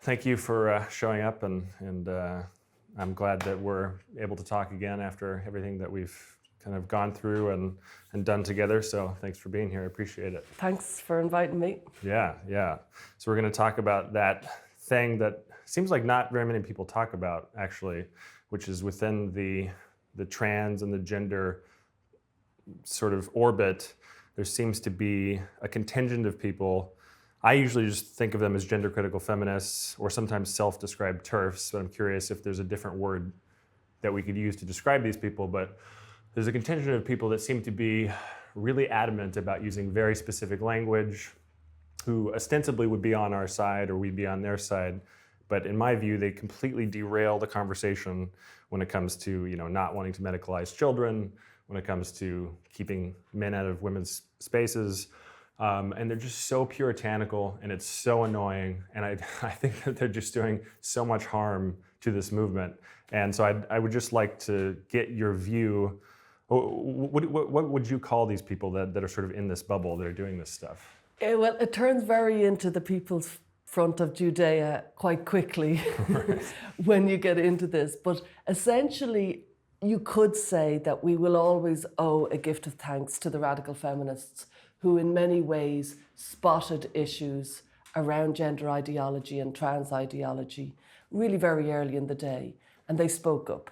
thank you for showing up, and I'm glad that we're able to talk again after everything that we've kind of gone through and done together. So thanks for being here. I appreciate it. Thanks for inviting me. Yeah. So we're going to talk about that thing that seems like not very many people talk about, actually, which is within the trans and the gender sort of orbit. There seems to be a contingent of people. I usually just think of them as gender critical feminists or sometimes self-described TERFs, but I'm curious if there's a different word that we could use to describe these people. But there's a contingent of people that seem to be really adamant about using very specific language, who ostensibly would be on our side or we'd be on their side. But in my view, they completely derail the conversation when it comes to, not wanting to medicalize children, when it comes to keeping men out of women's spaces. And they're just so puritanical, and it's so annoying. And I think that they're just doing so much harm to this movement. And so I would just like to get your view. What would you call these people that are sort of in this bubble that are doing this stuff? Well, it turns very into the people's front of Judea quite quickly when you get into this. But essentially, you could say that we will always owe a gift of thanks to the radical feminists who in many ways spotted issues around gender ideology and trans ideology really very early in the day, and they spoke up.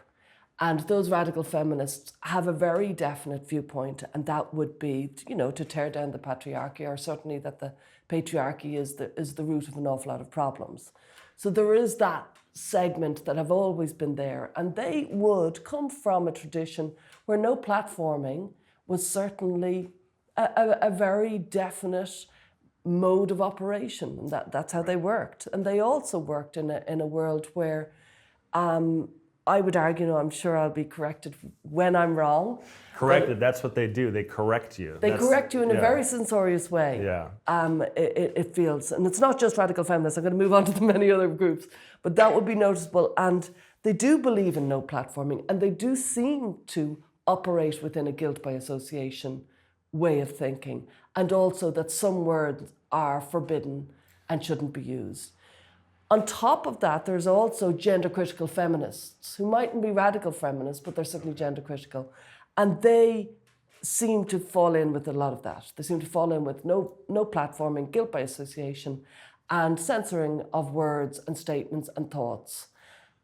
And those radical feminists have a very definite viewpoint, and that would be, to tear down the patriarchy, or certainly that the patriarchy is the root of an awful lot of problems. So there is that segment that have always been there, and they would come from a tradition where no platforming was certainly a very definite mode of operation, and that's how they worked. And they also worked in a world where I would argue, I'm sure I'll be corrected when I'm wrong. Corrected, that's what they do. They correct you. They correct you in a very censorious way. Yeah. It feels, and it's not just radical feminists, I'm going to move on to the many other groups, but that would be noticeable. And they do believe in no platforming, and they do seem to operate within a guilt by association way of thinking, and also that some words are forbidden and shouldn't be used. On top of that, there's also gender critical feminists who mightn't be radical feminists, but they're certainly gender critical. And they seem to fall in with a lot of that. They seem to fall in with no platforming, guilt by association, and censoring of words and statements and thoughts.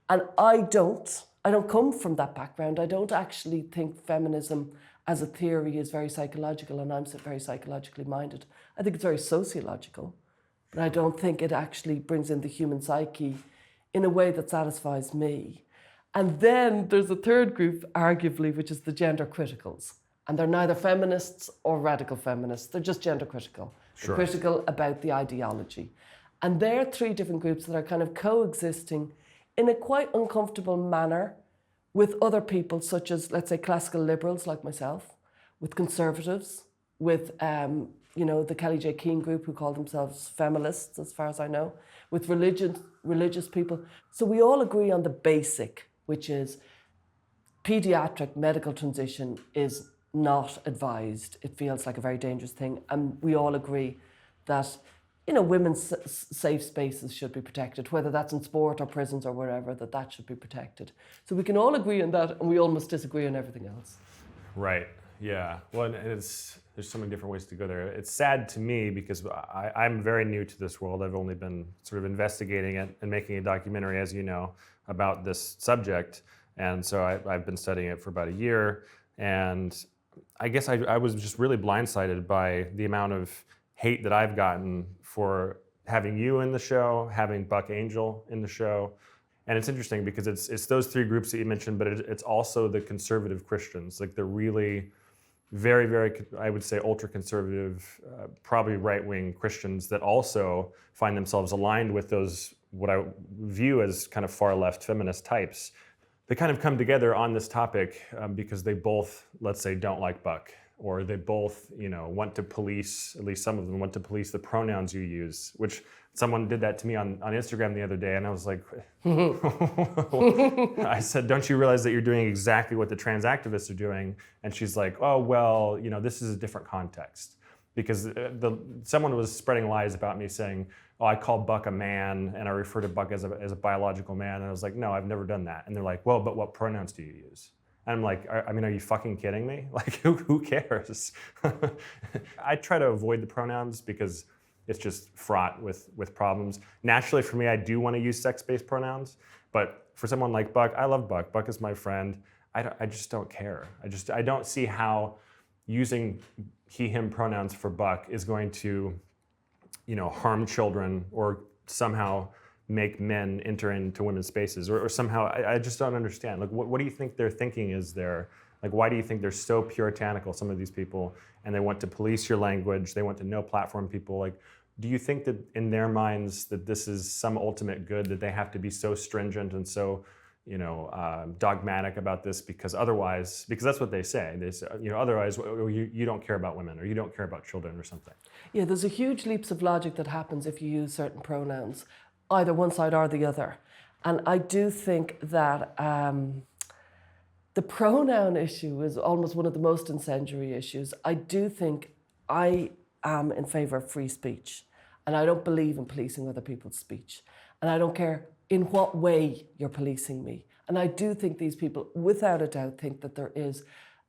And I don't come from that background. I don't actually think feminism as a theory is very psychological, and I'm very psychologically minded. I think it's very sociological. But I don't think it actually brings in the human psyche in a way that satisfies me. And then there's a third group, arguably, which is the gender criticals. And they're neither feminists or radical feminists. They're just gender critical. Sure. They're critical about the ideology. And they're three different groups that are kind of coexisting in a quite uncomfortable manner with other people, such as, let's say, classical liberals like myself, with conservatives, with the Kellie-Jay group who call themselves feminists, as far as I know, with religious people. So we all agree on the basic, which is pediatric medical transition is not advised. It feels like a very dangerous thing. And we all agree that, women's safe spaces should be protected, whether that's in sport or prisons or wherever, that should be protected. So we can all agree on that, and we all must disagree on everything else. Right. Yeah. Well, and there's so many different ways to go there. It's sad to me because I'm very new to this world. I've only been sort of investigating it and making a documentary, as you know, about this subject. And so I've been studying it for about a year. And I guess I was just really blindsided by the amount of hate that I've gotten for having you in the show, having Buck Angel in the show. And it's interesting because it's those three groups that you mentioned, but it's also the conservative Christians. Like they're really very, very, I would say, ultra-conservative, probably right-wing Christians that also find themselves aligned with those, what I view as kind of far-left feminist types. They kind of come together on this topic because they both, let's say, don't like Buck, or they both, want to police, at least some of them want to police the pronouns you use, which someone did that to me on Instagram the other day, and I was like, I said, don't you realize that you're doing exactly what the trans activists are doing? And she's like, oh, well, this is a different context. because someone was spreading lies about me saying, oh, I call Buck a man and I refer to Buck as a biological man. And I was like, no, I've never done that. And they're like, well, but what pronouns do you use? And I'm like, I mean, are you fucking kidding me? Like, who cares? I try to avoid the pronouns because it's just fraught with problems. Naturally, for me, I do want to use sex-based pronouns. But for someone like Buck, I love Buck. Buck is my friend. I just don't care. I don't see how using he, him pronouns for Buck is going to, harm children or somehow make men enter into women's spaces, or somehow, I just don't understand. Like, what do you think their thinking is there? Like, why do you think they're so puritanical, some of these people, and they want to police your language, they want to no platform people? Like, do you think that in their minds that this is some ultimate good, that they have to be so stringent and so, dogmatic about this because that's what they say. They say, otherwise you don't care about women or you don't care about children or something. Yeah, there's a huge leaps of logic that happens if you use certain pronouns, either one side or the other. And I do think that the pronoun issue is almost one of the most incendiary issues. I do think I am in favor of free speech, and I don't believe in policing other people's speech. And I don't care in what way you're policing me. And I do think these people, without a doubt, think that there is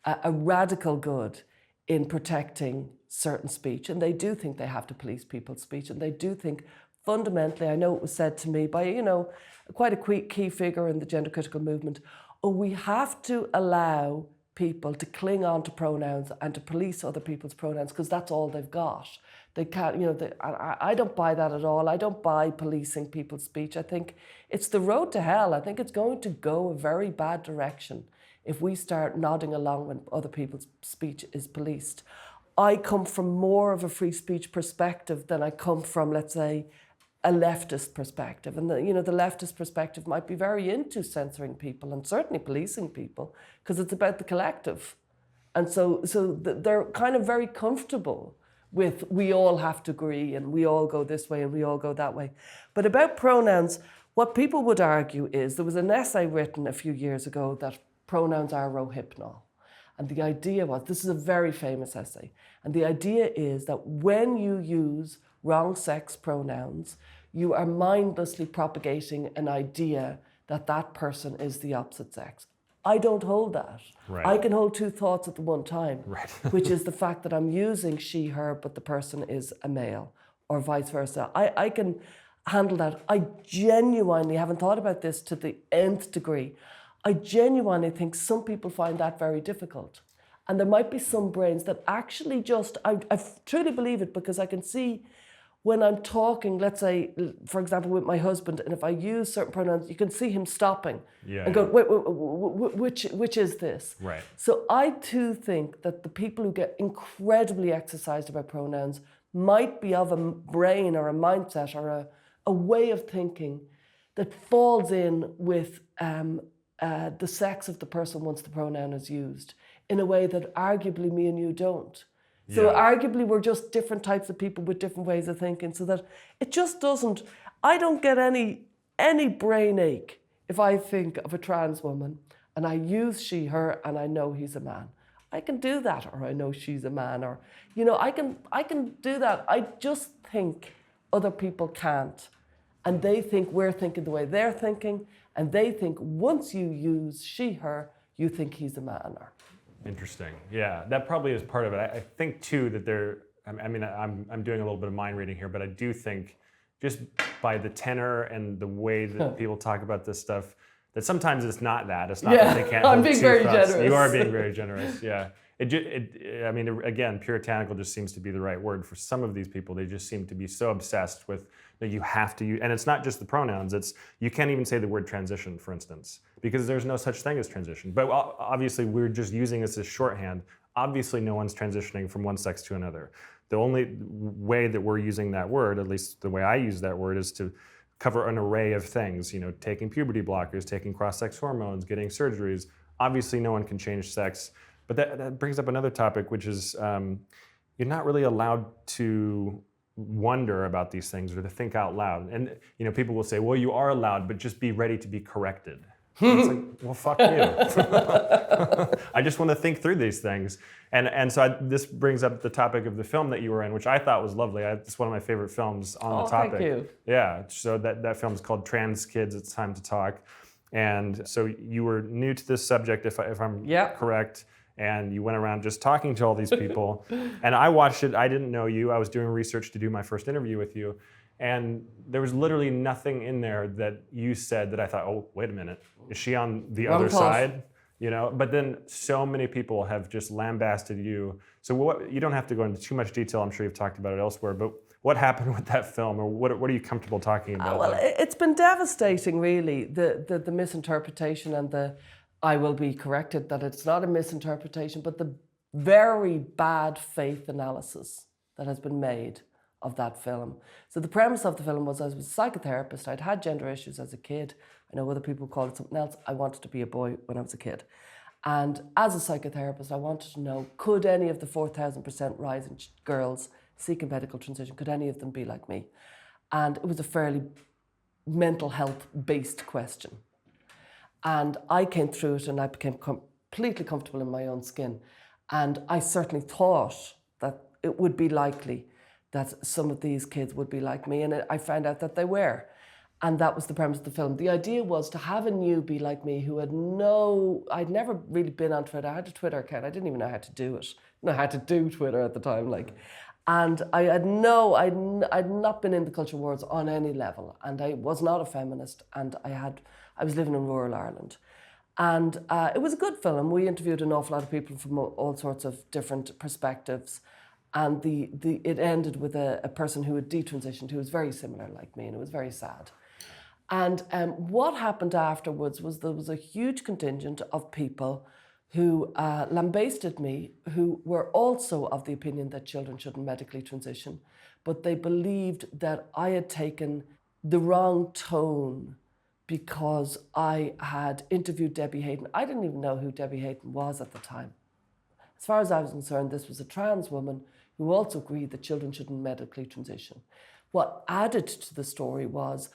a radical good in protecting certain speech. And they do think they have to police people's speech. And they do think fundamentally, I know it was said to me by, quite a key figure in the gender critical movement, we have to allow people to cling on to pronouns and to police other people's pronouns because that's all they've got. They can't, I don't buy that at all. I don't buy policing people's speech. I think it's the road to hell. I think it's going to go a very bad direction if we start nodding along when other people's speech is policed. I come from more of a free speech perspective than I come from, let's say, a leftist perspective. And the leftist perspective might be very into censoring people and certainly policing people because it's about the collective. And so they're kind of very comfortable with we all have to agree and we all go this way and we all go that way. But about pronouns, what people would argue is there was an essay written a few years ago that pronouns are rohypnol. And the idea was, this is a very famous essay, and the idea is that when you use wrong sex pronouns, you are mindlessly propagating an idea that that person is the opposite sex. I don't hold that. Right. I can hold two thoughts at the one time, right. which is the fact that I'm using she, her, but the person is a male, or vice versa. I can handle that. I genuinely haven't thought about this to the nth degree. I genuinely think some people find that very difficult. And there might be some brains that actually I truly believe it because I can see when I'm talking, let's say, for example, with my husband, and if I use certain pronouns, you can see him stopping and go, wait, which is this? Right. So I too think that the people who get incredibly exercised about pronouns might be of a brain or a mindset or a way of thinking that falls in with the sex of the person once the pronoun is used in a way that arguably me and you don't. So arguably we're just different types of people with different ways of thinking, so that it just doesn't, I don't get any brain ache if I think of a trans woman and I use she, her, and I know he's a man. I can do that, or I know she's a man, or, I can do that. I just think other people can't. And they think we're thinking the way they're thinking, and they think once you use she, her, you think he's a man. Or, interesting. Yeah, that probably is part of it. I think too that I'm doing a little bit of mind reading here, but I do think just by the tenor and the way that people talk about this stuff, that sometimes it's not that. It's not that they can't. I'm being very generous. You are being very generous. Yeah. Again, puritanical just seems to be the right word for some of these people. They just seem to be so obsessed with that you have to use, and it's not just the pronouns. It's you can't even say the word transition, for instance, because there's no such thing as transition. But obviously, we're just using this as shorthand. Obviously, no one's transitioning from one sex to another. The only way that we're using that word, at least the way I use that word, is to cover an array of things. Taking puberty blockers, taking cross-sex hormones, getting surgeries. Obviously, no one can change sex. But that brings up another topic, which is you're not really allowed to wonder about these things or to think out loud. And people will say, well, you are allowed, but just be ready to be corrected. It's like, well, fuck you. I just want to think through these things. And so this brings up the topic of the film that you were in, which I thought was lovely. It's one of my favorite films on the topic. Thank you. Yeah, so that film is called Trans Kids, It's Time to Talk. And so you were new to this subject, if I'm correct, and you went around just talking to all these people. And I watched it. I didn't know you. I was doing research to do my first interview with you. And there was literally nothing in there that you said that I thought, oh, wait a minute, is she on the other side? You know, but then so many people have just lambasted you. So you don't have to go into too much detail. I'm sure you've talked about it elsewhere, but what happened with that film, or what are you comfortable talking about? Well, it's been devastating, really, the misinterpretation and the, I will be corrected that it's not a misinterpretation, but the very bad faith analysis that has been made of that film. So the premise of the film was I was a psychotherapist. I'd had gender issues as a kid. I know other people call it something else. I wanted to be a boy when I was a kid. And as a psychotherapist, I wanted to know, could any of the 4,000% rise in girls seeking medical transition, could any of them be like me? And it was a fairly mental health-based question. And I came through it and I became completely comfortable in my own skin. And I certainly thought that it would be likely that some of these kids would be like me, and I found out that they were. And that was the premise of the film. The idea was to have a newbie like me who I'd never really been on Twitter. I had a Twitter account. I didn't even know how to do it. I didn't know how to do Twitter at the time, And I'd not been in the culture wars on any level, and I was not a feminist, and I was living in rural Ireland. And it was a good film. We interviewed an awful lot of people from all sorts of different perspectives. And it ended with a person who had detransitioned, who was very similar like me, and it was very sad. And what happened afterwards was there was a huge contingent of people who lambasted me, who were also of the opinion that children shouldn't medically transition, but they believed that I had taken the wrong tone because I had interviewed Debbie Hayden. I didn't even know who Debbie Hayden was at the time. As far as I was concerned, this was a trans woman who also agreed that children shouldn't medically transition. What added to the story was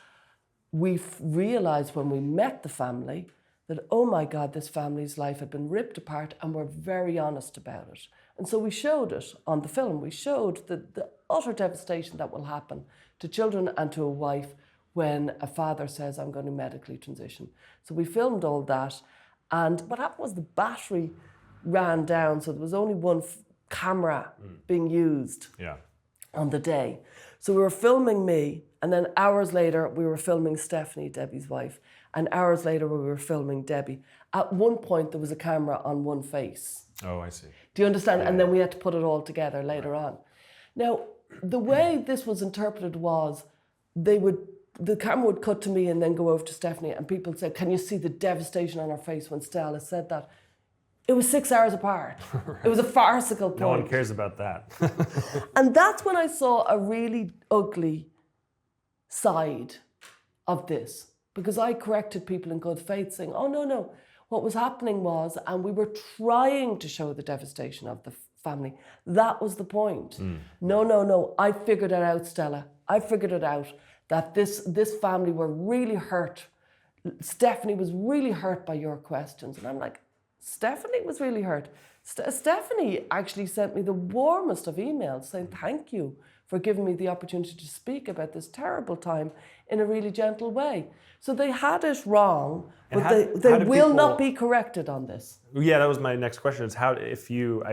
we realised when we met the family that, oh my God, this family's life had been ripped apart, and we're very honest about it. And so we showed it on the film. We showed the utter devastation that will happen to children and to a wife when a father says, I'm going to medically transition. So we filmed all that. And what happened was the battery ran down, so there was only one camera being used on the day. So we were filming me, and then hours later we were filming Stephanie, Debbie's wife, and hours later we were filming Debbie. At one point there was a camera on one face. Oh, I see. Do you understand? Yeah. And then we had to put it all together later on. Now, the way this was interpreted was the camera would cut to me and then go over to Stephanie, and people said, can you see the devastation on her face when Stella said that? It was 6 hours apart. Right. It was a farcical point. No one cares about that. And that's when I saw a really ugly side of this, because I corrected people in good faith saying, oh, no. What was happening was, and we were trying to show the devastation of the family. That was the point. No. I figured it out, Stella. I figured it out that this family were really hurt. Stephanie was really hurt by your questions. And I'm like, Stephanie was really hurt. Stephanie actually sent me the warmest of emails saying thank you for giving me the opportunity to speak about this terrible time in a really gentle way. So they had it wrong, but they will not be corrected on this. Yeah, that was my next question, is I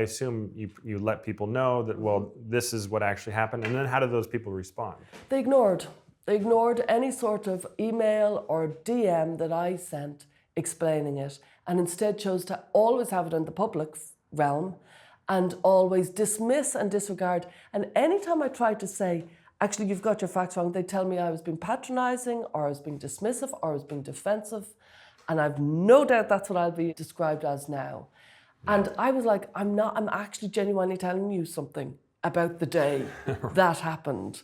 assume you let people know that, well, this is what actually happened, and then how did those people respond? They ignored any sort of email or DM that I sent explaining it, and instead chose to always have it in the public realm and always dismiss and disregard. And anytime I tried to say, actually, you've got your facts wrong, they tell me I was being patronising, or I was being dismissive, or I was being defensive. And I've no doubt that's what I'll be described as now. And I was like, I'm actually genuinely telling you something about the day that happened.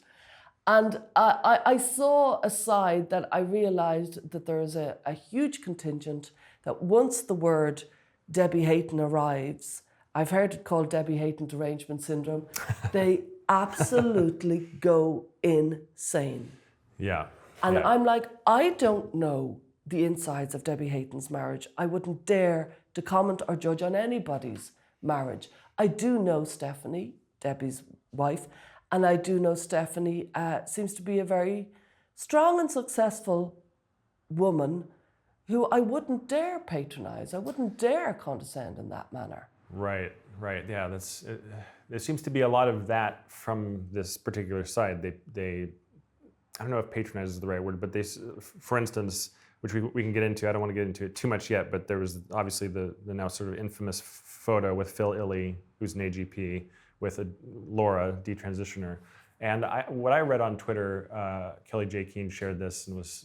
And I saw a side that I realised that there is a huge contingent that once the word Debbie Hayton arrives, I've heard it called Debbie Hayton derangement syndrome, they absolutely go insane. Yeah. And I'm like, I don't know the insides of Debbie Hayton's marriage. I wouldn't dare to comment or judge on anybody's marriage. I do know Stephanie, Debbie's wife, and I do know Stephanie seems to be a very strong and successful woman who I wouldn't dare patronize. I wouldn't dare condescend in that manner. Right. Yeah, there seems to be a lot of that from this particular side. They I don't know if patronize is the right word, but they, for instance, which we can get into, I don't want to get into it too much yet, but there was obviously the now sort of infamous photo with Phil Illey, who's an AGP, with Laura, detransitioner. And what I read on Twitter, Kellie-Jay Keen shared this and was,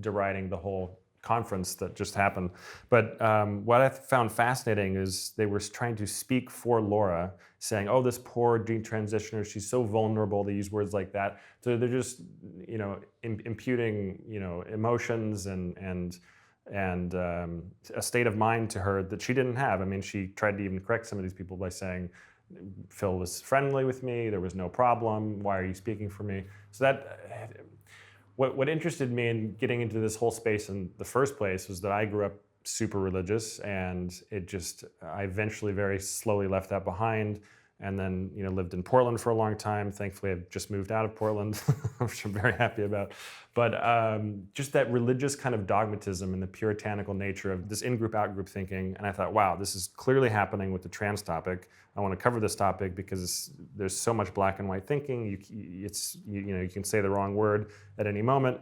deriding the whole conference that just happened. But what I found fascinating is they were trying to speak for Laura, saying, "Oh, this poor detransitioner, she's so vulnerable." They use words like that. So they're just, imputing, emotions and a state of mind to her that she didn't have. I mean, she tried to even correct some of these people by saying, "Phil was friendly with me. There was no problem. Why are you speaking for me?" So that. What interested me in getting into this whole space in the first place was that I grew up super religious, and I eventually very slowly left that behind, and then lived in Portland for a long time. Thankfully, I've just moved out of Portland, which I'm very happy about. But just that religious kind of dogmatism and the puritanical nature of this in-group, out-group thinking, and I thought, wow, this is clearly happening with the trans topic. I want to cover this topic because there's so much black and white thinking. You can say the wrong word at any moment.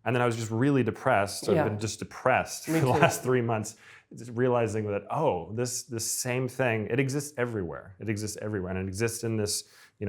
And then I was just really depressed. So I've been just depressed for the last 3 months, just realizing that, this same thing, it exists everywhere. It exists everywhere. And it exists in this,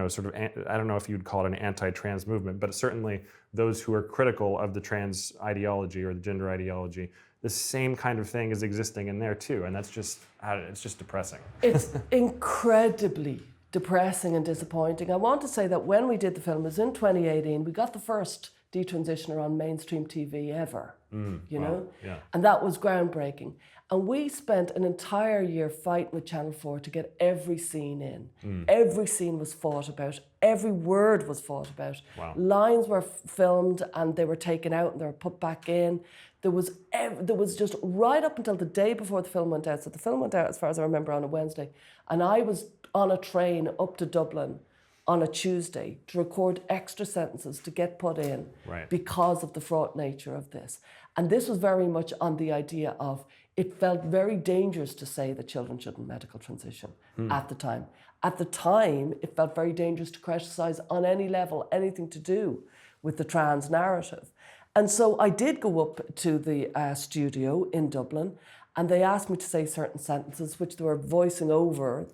sort of, I don't know if you'd call it an anti-trans movement, but certainly those who are critical of the trans ideology or the gender ideology, the same kind of thing is existing in there too. And that's just, it's just depressing. It's incredibly depressing and disappointing. I want to say that when we did the film, it was in 2018, we got the first detransitioner on mainstream TV ever, know? Yeah. And that was groundbreaking. And we spent an entire year fighting with Channel 4 to get every scene in. Every scene was fought about. Every word was fought about. Wow. Lines were filmed and they were taken out and they were put back in. There was just right up until the day before the film went out. So the film went out, as far as I remember, on a Wednesday. And I was on a train up to Dublin on a Tuesday to record extra sentences to get put in because of the fraught nature of this. And this was very much on the idea of, it felt very dangerous to say that children shouldn't medical transition at the time. At the time, it felt very dangerous to criticize on any level anything to do with the trans narrative. And so I did go up to the studio in Dublin, and they asked me to say certain sentences, which they were voicing over,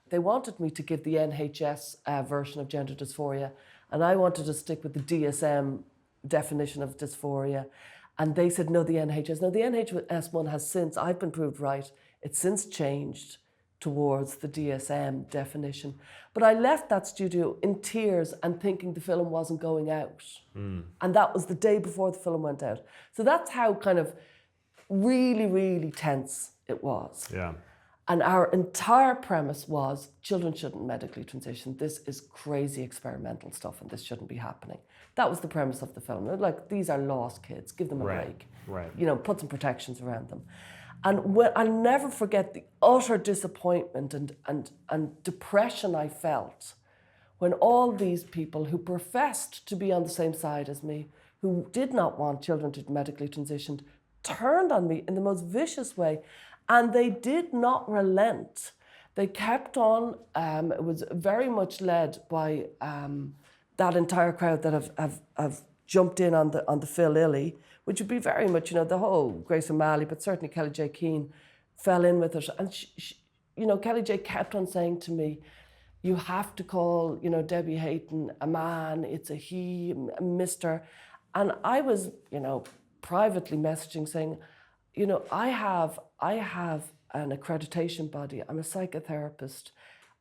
They wanted me to give the NHS version of gender dysphoria, and I wanted to stick with the DSM definition of dysphoria. And they said, no, the NHS. Now, the NHS one has since, I've been proved right, it's since changed towards the DSM definition. But I left that studio in tears and thinking the film wasn't going out. And that was the day before the film went out. So that's how kind of really, really tense it was. Yeah. And our entire premise was children shouldn't medically transition. This is crazy experimental stuff and this shouldn't be happening. That was the premise of the film. Like, these are lost kids, give them a break. Right. Put some protections around them. And I'll never forget the utter disappointment and depression I felt when all these people who professed to be on the same side as me, who did not want children to medically transition, turned on me in the most vicious way. And they did not relent. They kept on. It was very much led by that entire crowd that have jumped in on the Phil Illey, which would be very much, the whole Grace O'Malley, but certainly Kellie-Jay Keen fell in with it. And she, Kellie-Jay kept on saying to me, you have to call, Debbie Hayton a man. It's a he, a Mr. And I was, privately messaging saying, I have an accreditation body. I'm a psychotherapist.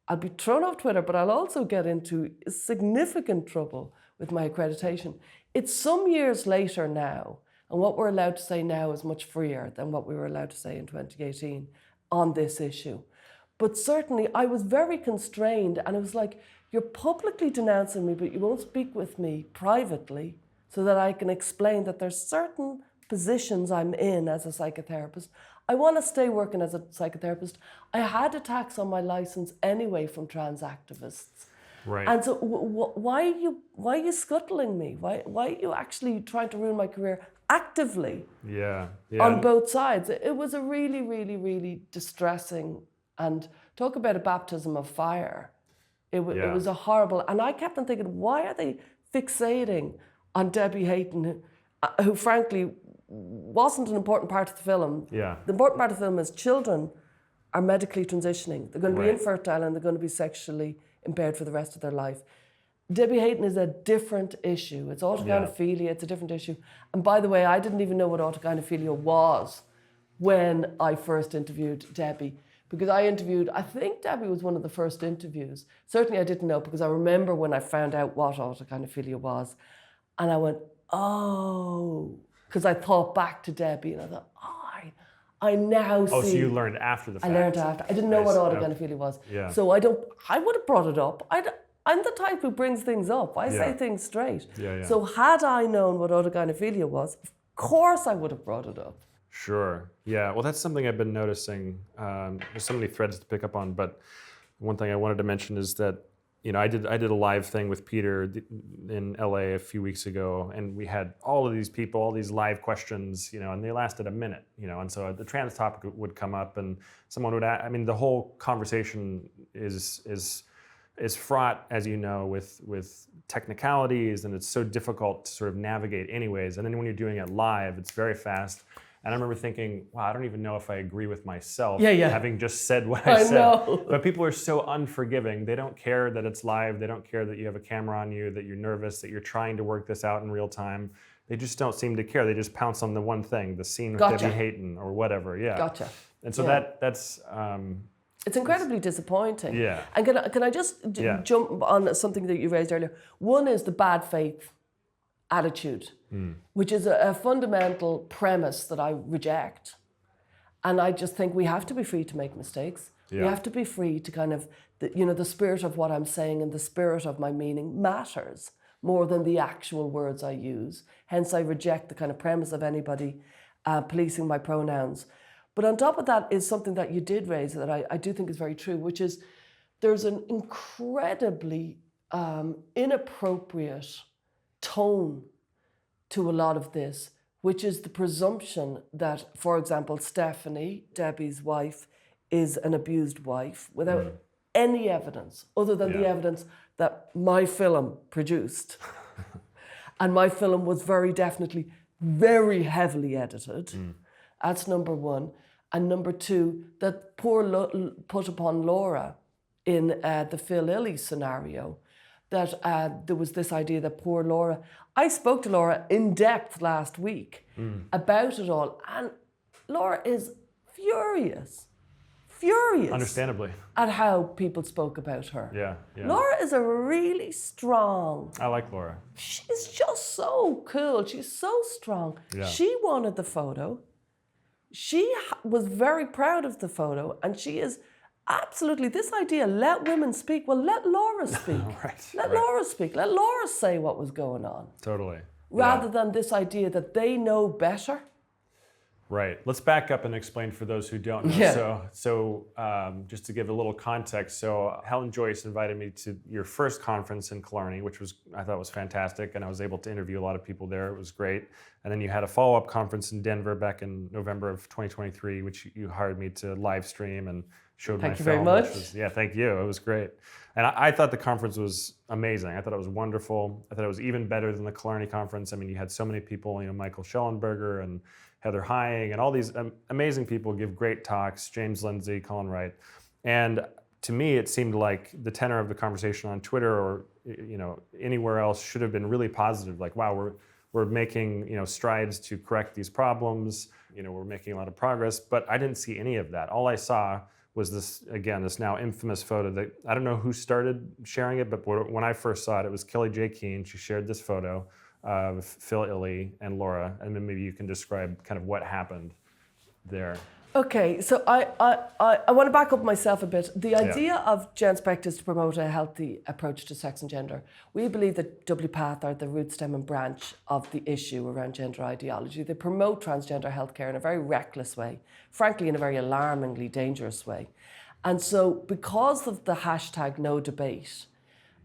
I'll be thrown off Twitter, but I'll also get into significant trouble with my accreditation. It's some years later now, and what we're allowed to say now is much freer than what we were allowed to say in 2018 on this issue. But certainly I was very constrained, and it was like, you're publicly denouncing me, but you won't speak with me privately. so that I can explain that there's certain positions I'm in as a psychotherapist. I want to stay working as a psychotherapist. I had attacks on my license anyway from trans activists. Right. And so why are you scuttling me? Why are you actually trying to ruin my career actively? Yeah. On both sides. It was a really, really, really distressing, and talk about a baptism of fire. It was a horrible, and I kept on thinking, why are they fixating on Debbie Hayton, who frankly wasn't an important part of the film. Yeah. The important part of the film is children are medically transitioning. They're going to be infertile and they're going to be sexually impaired for the rest of their life. Debbie Hayton is a different issue. It's autogynephilia, it's a different issue. And by the way, I didn't even know what autogynephilia was when I first interviewed Debbie. Because I think Debbie was one of the first interviews. Certainly I didn't know, because I remember when I found out what autogynephilia was. And I went, oh, because I thought back to Debbie and I thought, I now see. Oh, so you learned after the fact. I learned after. I didn't know what autogynephilia was. Yeah. So I would have brought it up. I'm the type who brings things up. I say things straight. Yeah. So had I known what autogynephilia was, of course I would have brought it up. Sure. Yeah. Well, that's something I've been noticing. There's so many threads to pick up on, but one thing I wanted to mention is that, I did a live thing with Peter in LA a few weeks ago, and we had all of these people, all these live questions, and they lasted a minute, and so the trans topic would come up, and someone would ask. I mean, the whole conversation is fraught, as you know, with technicalities, and it's so difficult to sort of navigate anyways. And then when you're doing it live, it's very fast. And I remember thinking, wow, I don't even know if I agree with myself, having just said what I said. Know. But people are so unforgiving. They don't care that it's live. They don't care that you have a camera on you, that you're nervous, that you're trying to work this out in real time. They just don't seem to care. They just pounce on the one thing, the scene with Debbie Hayton or whatever. Yeah. Gotcha. And so that's... it's incredibly disappointing. Yeah. And can I just jump on something that you raised earlier? One is the bad faith attitude, which is a fundamental premise that I reject. And I just think we have to be free to make mistakes. Yeah. We have to be free to kind of, the spirit of what I'm saying and the spirit of my meaning matters more than the actual words I use. Hence, I reject the kind of premise of anybody policing my pronouns. But on top of that is something that you did raise that I do think is very true, which is there's an incredibly inappropriate tone to a lot of this, which is the presumption that, for example, Stephanie, Debbie's wife, is an abused wife without any evidence other than the evidence that my film produced. And my film was very definitely very heavily edited. That's number one. And number two, that put upon Laura in the Phil Illy scenario, that there was this idea that poor Laura... I spoke to Laura in depth last week about it all, and Laura is furious, understandably, at how people spoke about her. Yeah. Laura is a really strong... I like Laura. She's just so cool. She's so strong. Yeah. She wanted the photo. She was very proud of the photo, and she is... Absolutely, this idea, let women speak. Well, let Laura speak. Laura speak. Let Laura say what was going on. Totally. Rather than this idea that they know better. Right. Let's back up and explain for those who don't know. Yeah. So just to give a little context, so Helen Joyce invited me to your first conference in Killarney, which I thought was fantastic, and I was able to interview a lot of people there. It was great. And then you had a follow-up conference in Denver back in November of 2023, which you hired me to live stream and showed my film. Thank you very much. Thank you. It was great. And I thought the conference was amazing. I thought it was wonderful. I thought it was even better than the Killarney conference. I mean, you had so many people, Michael Schellenberger and Heather Hying and all these amazing people give great talks, James Lindsay, Colin Wright. And to me, it seemed like the tenor of the conversation on Twitter or anywhere else should have been really positive. Like, wow, we're making strides to correct these problems. We're making a lot of progress. But I didn't see any of that. All I saw was this now infamous photo that I don't know who started sharing it, but when I first saw it, it was Kellie-Jay Keen. She shared this photo of Phil Illy and Laura, and then maybe you can describe kind of what happened there. Okay, so I want to back up myself a bit. The idea of GenSpect is to promote a healthy approach to sex and gender. We believe that WPATH are the root, stem and branch of the issue around gender ideology. They promote transgender healthcare in a very reckless way, frankly in a very alarmingly dangerous way. And so because of the hashtag no debate,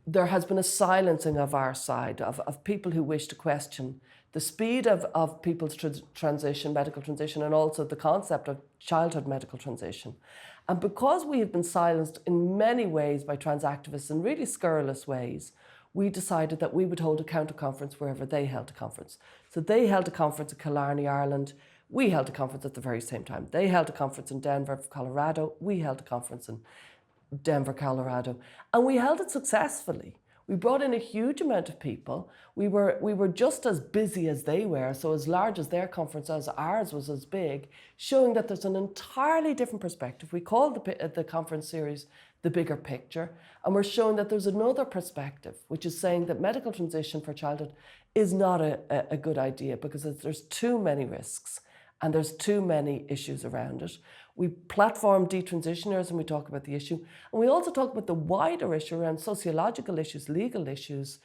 there has been a silencing of our side, of people who wish to question the speed of people's transition, medical transition, and also the concept of childhood medical transition. And because we have been silenced in many ways by trans activists in really scurrilous ways, we decided that we would hold a counter conference wherever they held a conference. So they held a conference in Killarney, Ireland. We held a conference at the very same time. They held a conference in Denver, Colorado. We held a conference in Denver, Colorado. And we held it successfully. We brought in a huge amount of people. We were just as busy as they were, so as large as their conference as ours was as big, showing that there's an entirely different perspective. We called the conference series The Bigger Picture, and we're showing that there's another perspective, which is saying that medical transition for childhood is not a good idea because there's too many risks and there's too many issues around it. We platform detransitioners and we talk about the issue. And we also talk about the wider issue around sociological issues, legal issues,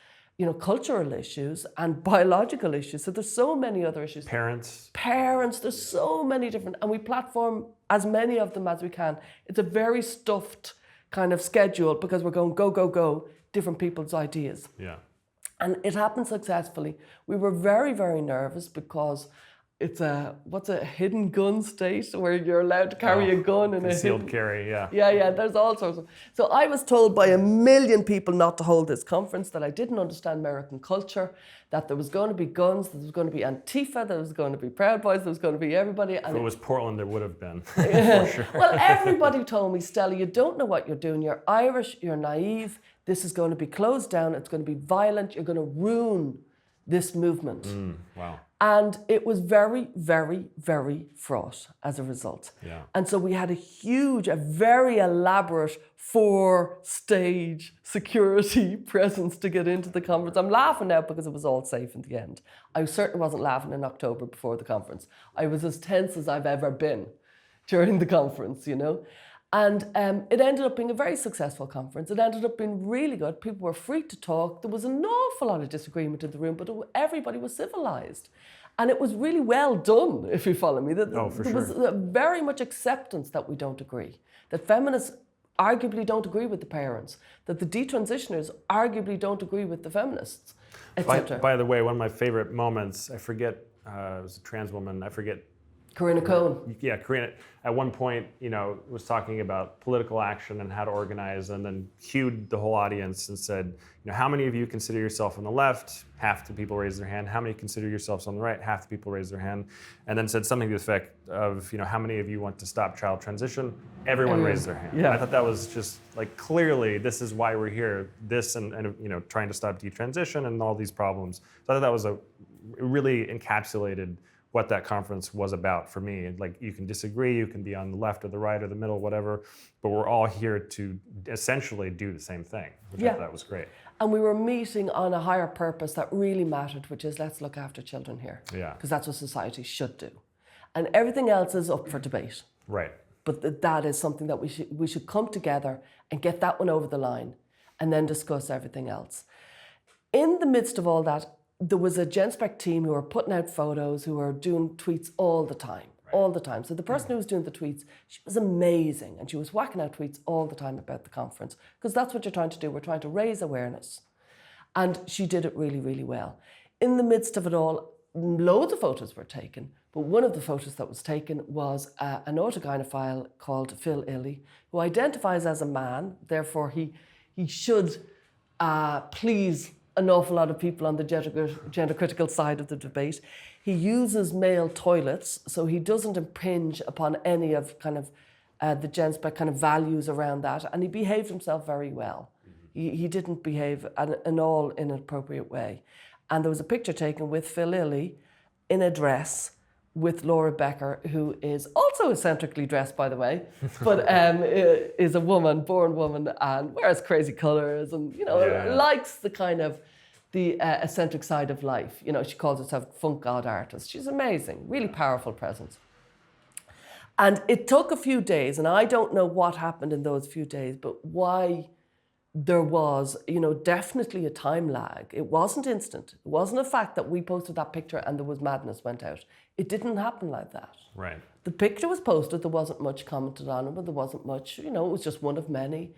cultural issues and biological issues. So there's so many other issues. Parents, there's so many different, and we platform as many of them as we can. It's a very stuffed kind of schedule because we're going go, go, go, different people's ideas. Yeah. And it happened successfully. We were very, very nervous because it's a hidden gun state where you're allowed to carry a gun in concealed carry, yeah. Yeah, there's all sorts of. So I was told by 1 million people not to hold this conference, that I didn't understand American culture, that there was going to be guns, that there was going to be Antifa, there was going to be Proud Boys, there was going to be everybody. And if it was Portland, there would have been, for sure. Well, everybody told me, Stella, you don't know what you're doing. You're Irish, you're naive. This is going to be closed down. It's going to be violent. You're going to ruin this movement. Wow. And it was very, very, very fraught as a result. Yeah. And so we had a very elaborate 4-stage security presence to get into the conference. I'm laughing now because it was all safe in the end. I certainly wasn't laughing in October before the conference. I was as tense as I've ever been during the conference, And it ended up being a very successful conference. It ended up being really good. People were free to talk. There was an awful lot of disagreement in the room, but everybody was civilized. And it was really well done, if you follow me. There was very much acceptance that we don't agree, that feminists arguably don't agree with the parents, that the detransitioners arguably don't agree with the feminists, etc. By the way, one of my favorite moments, I forget, it was a trans woman, I forget. Corinna Cohn. Yeah, Corinna, at one point, was talking about political action and how to organize, and then cued the whole audience and said, how many of you consider yourself on the left? Half the people raised their hand. How many consider yourselves on the right? Half the people raised their hand. And then said something to the effect of, how many of you want to stop child transition? Everyone raised their hand. Yeah. I thought that was just clearly this is why we're here. This and trying to stop detransition and all these problems. So I thought that was really encapsulated what that conference was about for me. You can disagree, you can be on the left or the right or the middle, whatever, but we're all here to essentially do the same thing, which I thought was great. And we were meeting on a higher purpose that really mattered, which is let's look after children here. Yeah. Because that's what society should do. And everything else is up for debate. Right. But that is something that we should come together and get that one over the line and then discuss everything else. In the midst of all that, there was a GenSpect team who were putting out photos, who were doing tweets all the time. So the person who was doing the tweets, she was amazing. And she was whacking out tweets all the time about the conference, because that's what you're trying to do. We're trying to raise awareness. And she did it really, really well. In the midst of it all, loads of photos were taken. But one of the photos that was taken was an autogynephile called Phil Illy, who identifies as a man. Therefore, he should please an awful lot of people on the gender critical side of the debate. He uses male toilets, so he doesn't impinge upon any of the GenSpect kind of values around that, and he behaved himself very well. He didn't behave in all inappropriate way. And there was a picture taken with Phil Illy in a dress with Laura Becker, who is also eccentrically dressed, by the way, but is a woman, born woman, and wears crazy colours and, likes the kind of the eccentric side of life. She calls herself funk god artist. She's amazing, really powerful presence. And it took a few days, and I don't know what happened in those few days, but why there was, definitely a time lag. It wasn't instant. It wasn't a fact that we posted that picture and there was madness went out. It didn't happen like that. Right. The picture was posted, there wasn't much commented on it, but there wasn't much, it was just one of many.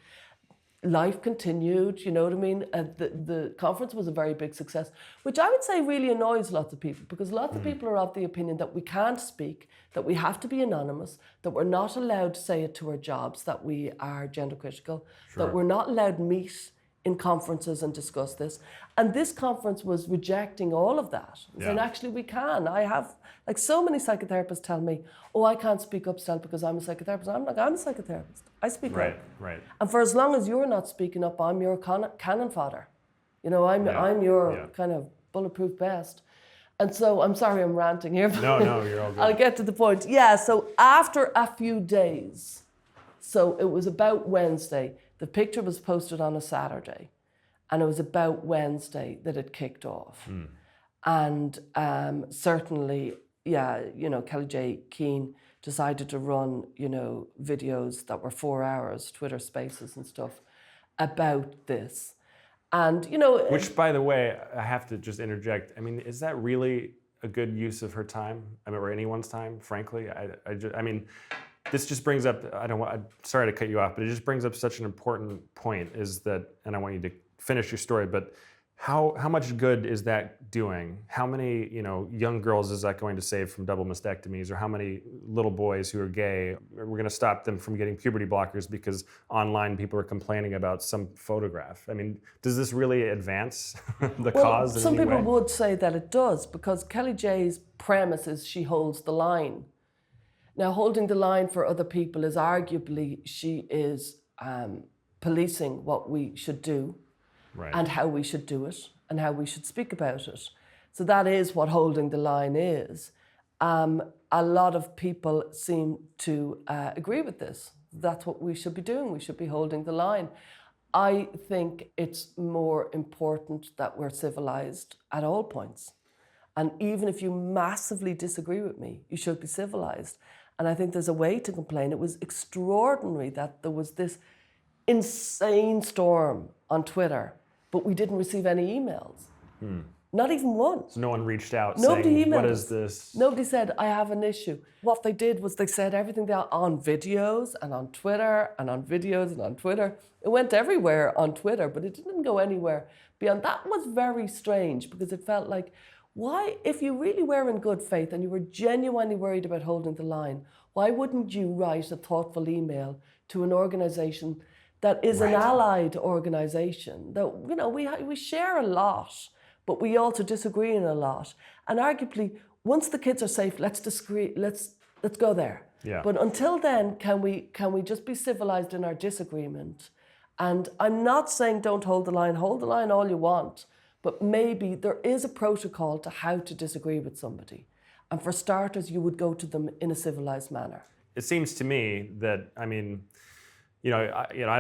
Life continued, you know what I mean? The conference was a very big success, which I would say really annoys lots of people, because lots of people are of the opinion that we can't speak, that we have to be anonymous, that we're not allowed to say it to our jobs, that we are gender critical, that we're not allowed to meet in conferences and discuss this. And this conference was rejecting all of that. And actually we can. I have, so many psychotherapists tell me, oh, I can't speak up, Stella, because I'm a psychotherapist. I'm like, I'm a psychotherapist. I speak up. Right. And for as long as you're not speaking up, I'm your cannon fodder. I'm your kind of bulletproof vest. And so, I'm sorry I'm ranting here. But No, you're all good. I'll get to the point. Yeah, so after a few days, so it was about Wednesday, the picture was posted on a Saturday, and it was about Wednesday that it kicked off. And certainly, Kellie-Jay Keane decided to run, videos that were 4 hours, Twitter Spaces and stuff, about this. And, Which, by the way, I have to just interject. I mean, is that really a good use of her time? Or anyone's time, frankly? I mean, this just brings up, I'm sorry to cut you off, but it just brings up such an important point, is that, and I want you to finish your story, but how much good is that doing? How many, young girls is that going to save from double mastectomies? Or how many little boys who are gay, we're going to stop them from getting puberty blockers because online people are complaining about some photograph? I mean, does this really advance the cause in some any people way? would say that it does, because Kellie-Jay's premise is she holds the line. Now, holding the line for other people is arguably she is policing what we should do. Right. And how we should do it and how we should speak about it. So that is what holding the line is. A lot of people seem to agree with this. That's what we should be doing. We should be holding the line. I think it's more important that we're civilized at all points. And even if you massively disagree with me, you should be civilized. And I think there's a way to complain. It was extraordinary that there was this insane storm on Twitter, but we didn't receive any emails. Not even one. So no one reached out Nobody saying, emailed what us. is this? Nobody said, I have an issue. What they did was they said everything down on videos and on Twitter and on videos and on Twitter. It went everywhere on Twitter, but it didn't go anywhere beyond. That was very strange, because it felt like, why, if you really were in good faith and you were genuinely worried about holding the line, why wouldn't you write a thoughtful email to an organisation that is an allied organisation? That, we share a lot, but we also disagree in a lot. And arguably, once the kids are safe, let's disagree. Let's go there. Yeah. But until then, can we just be civilized in our disagreement? And I'm not saying don't hold the line. Hold the line all you want, but maybe there is a protocol to how to disagree with somebody. And for starters, you would go to them in a civilized manner. It seems to me that, I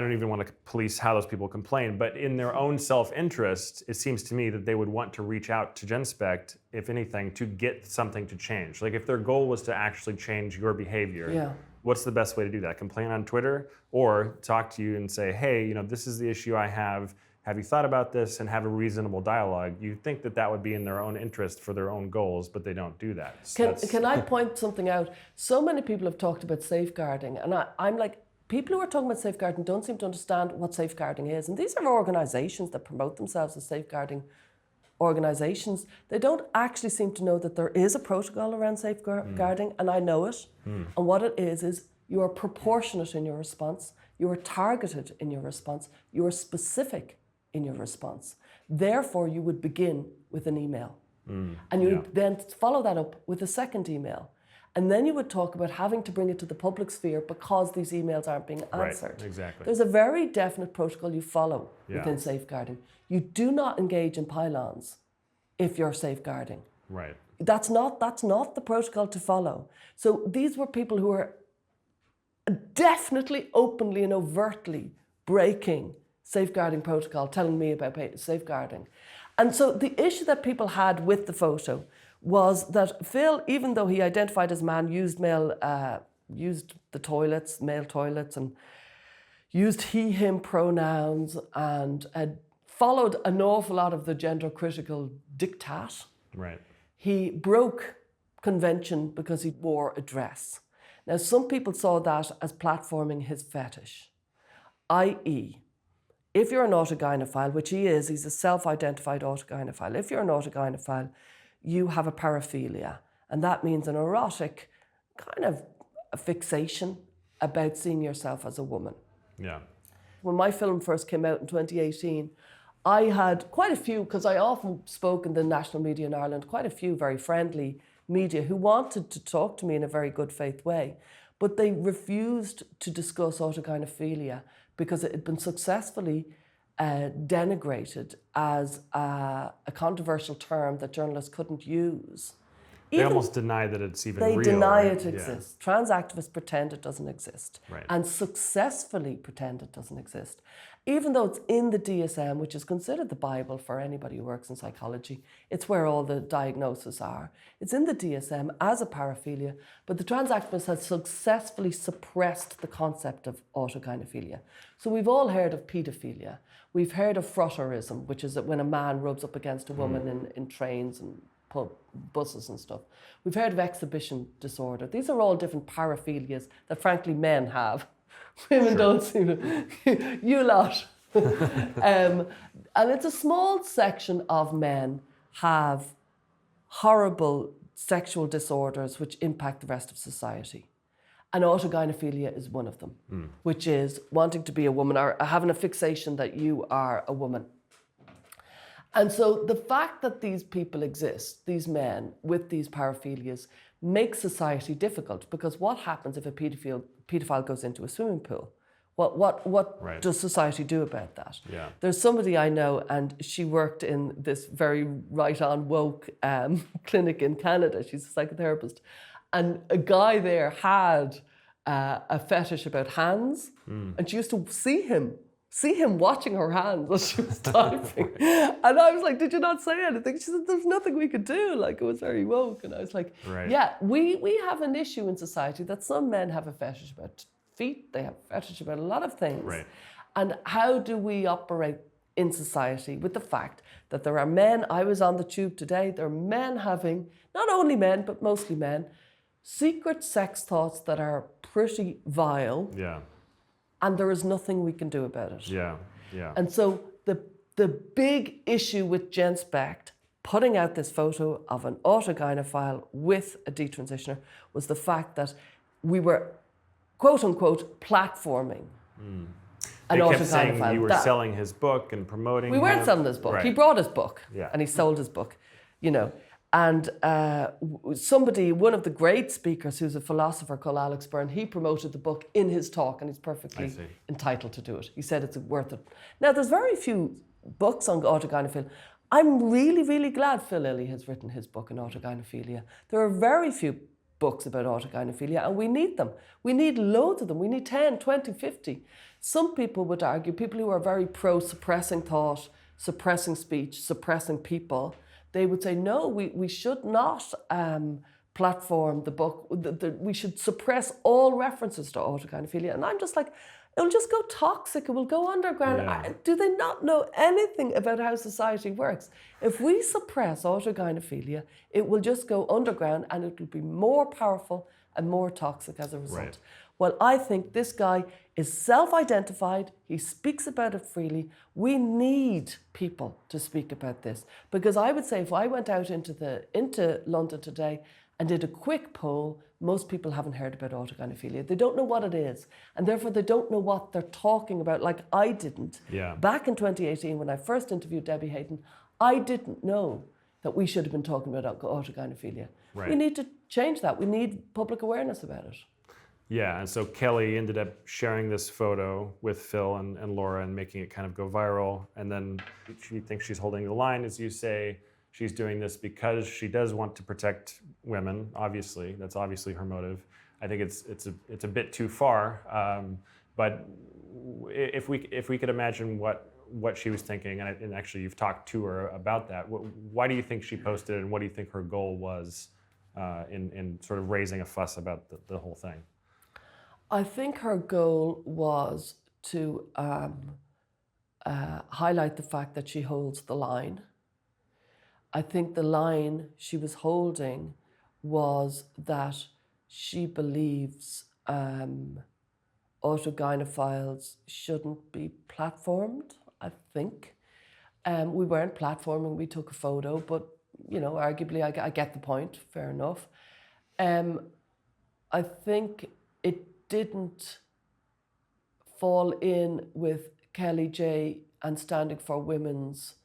don't even want to police how those people complain, but in their own self-interest, it seems to me that they would want to reach out to GenSpect, if anything, to get something to change. Like, if their goal was to actually change your behavior, what's the best way to do that? Complain on Twitter, or talk to you and say, hey, this is the issue I have. Have you thought about this? And have a reasonable dialogue. You'd think that that would be in their own interest for their own goals, but they don't do that. So can I point something out? So many people have talked about safeguarding, and I'm like, people who are talking about safeguarding don't seem to understand what safeguarding is. And these are organisations that promote themselves as safeguarding organisations. They don't actually seem to know that there is a protocol around safeguarding, and I know it. And what it is you are proportionate in your response, you are targeted in your response, you are specific in your response. Therefore, you would begin with an email. And you would then follow that up with a second email. And then you would talk about having to bring it to the public sphere because these emails aren't being answered. Right, exactly. There's a very definite protocol you follow within safeguarding. You do not engage in pylons if you're safeguarding. Right. That's not the protocol to follow. So these were people who were definitely, openly and overtly breaking safeguarding protocol, telling me about safeguarding. And so the issue that people had with the photo was that Phil, even though he identified as man, used male used the toilets, male toilets, and used he, him pronouns, and had followed an awful lot of the gender critical diktat. Right. He broke convention because he wore a dress. Now, some people saw that as platforming his fetish, i.e., if you're an autogynephile, which he is, he's a self-identified autogynephile. If you're an autogynephile, you have a paraphilia, and that means an erotic kind of a fixation about seeing yourself as a woman. Yeah. When my film first came out in 2018, I had quite a few, because I often spoke in the national media in Ireland, quite a few very friendly media who wanted to talk to me in a very good faith way, but they refused to discuss autogynephilia because it had been successfully denigrated as a controversial term that journalists couldn't use. They almost deny that it's even They real. deny right? it exists. Yeah. Trans activists pretend it doesn't exist. Right. And successfully pretend it doesn't exist. Even though it's in the DSM, which is considered the Bible for anybody who works in psychology. It's where all the diagnoses are. It's in the DSM as a paraphilia, but the trans activists have successfully suppressed the concept of autogynephilia. So we've all heard of paedophilia. We've heard of frotterism, which is that when a man rubs up against a woman in trains and buses and stuff. We've heard of exhibition disorder. These are all different paraphilias that frankly men have. Women don't seem to. You lot. And it's a small section of men have horrible sexual disorders which impact the rest of society. And autogynephilia is one of them, which is wanting to be a woman or having a fixation that you are a woman. And so the fact that these people exist, these men with these paraphilias, makes society difficult, because what happens if a paedophile goes into a swimming pool? What right. does society do about that? Yeah. There's somebody I know, and she worked in this very right-on woke clinic in Canada. She's a psychotherapist. And a guy there had a fetish about hands, and she used to see him watching her hands as she was typing. And I was like, did you not say anything? She said, there's nothing we could do. Like, it was very woke. And I was like, right. yeah, we have an issue in society that some men have a fetish about feet. They have a fetish about a lot of things. Right. And how do we operate in society with the fact that there are men, I was on the tube today, there are men having, not only men, but mostly men, secret sex thoughts that are pretty vile. Yeah. And there is nothing we can do about it. Yeah, yeah. And so the big issue with Jen Specht putting out this photo of an autogynephile with a detransitioner was the fact that we were, quote unquote, platforming an autogynephile. They kept saying you were selling his book and promoting We weren't selling his book. Right. He brought his book, Yeah. and he sold his book, you know. And one of the great speakers who's a philosopher called Alex Byrne, he promoted the book in his talk, and he's perfectly entitled to do it. He said it's worth it. Now, there's very few books on autogynephilia. I'm really, really glad Phil Lilly has written his book on autogynephilia. There are very few books about autogynephilia, and we need them. We need loads of them. We need 10, 20, 50. Some people would argue, people who are very pro-suppressing thought, suppressing speech, suppressing people, they would say, no, we should not platform the book. We should suppress all references to autogynephilia. And I'm just like, it'll just go toxic. It will go underground. Yeah. Do they not know anything about how society works? If we suppress autogynephilia, it will just go underground, and it will be more powerful and more toxic as a result. Right. Well, I think this guy is self-identified. He speaks about it freely. We need people to speak about this, because I would say if I went out into London today and did a quick poll, most people haven't heard about autogynephilia. They don't know what it is, and therefore they don't know what they're talking about, like I didn't. Yeah. Back in 2018, when I first interviewed Debbie Hayden, I didn't know that we should have been talking about autogynephilia. Right. We need to change that. We need public awareness about it. Yeah, and so Kellie ended up sharing this photo with Phil and Laura and making it kind of go viral. And then she thinks she's holding the line, as you say. She's doing this because she does want to protect women. Obviously, that's obviously her motive. I think it's a bit too far. But if we could imagine what she was thinking, and actually you've talked to her about that. Why do you think she posted it, and what do you think her goal was in sort of raising a fuss about the whole thing? I think her goal was to highlight the fact that she holds the line. I think the line she was holding was that she believes autogynephiles shouldn't be platformed, I think. We weren't platforming, we took a photo, but, you know, arguably I get the point, fair enough. I think it didn't fall in with Kellie-Jay and Standing for Women's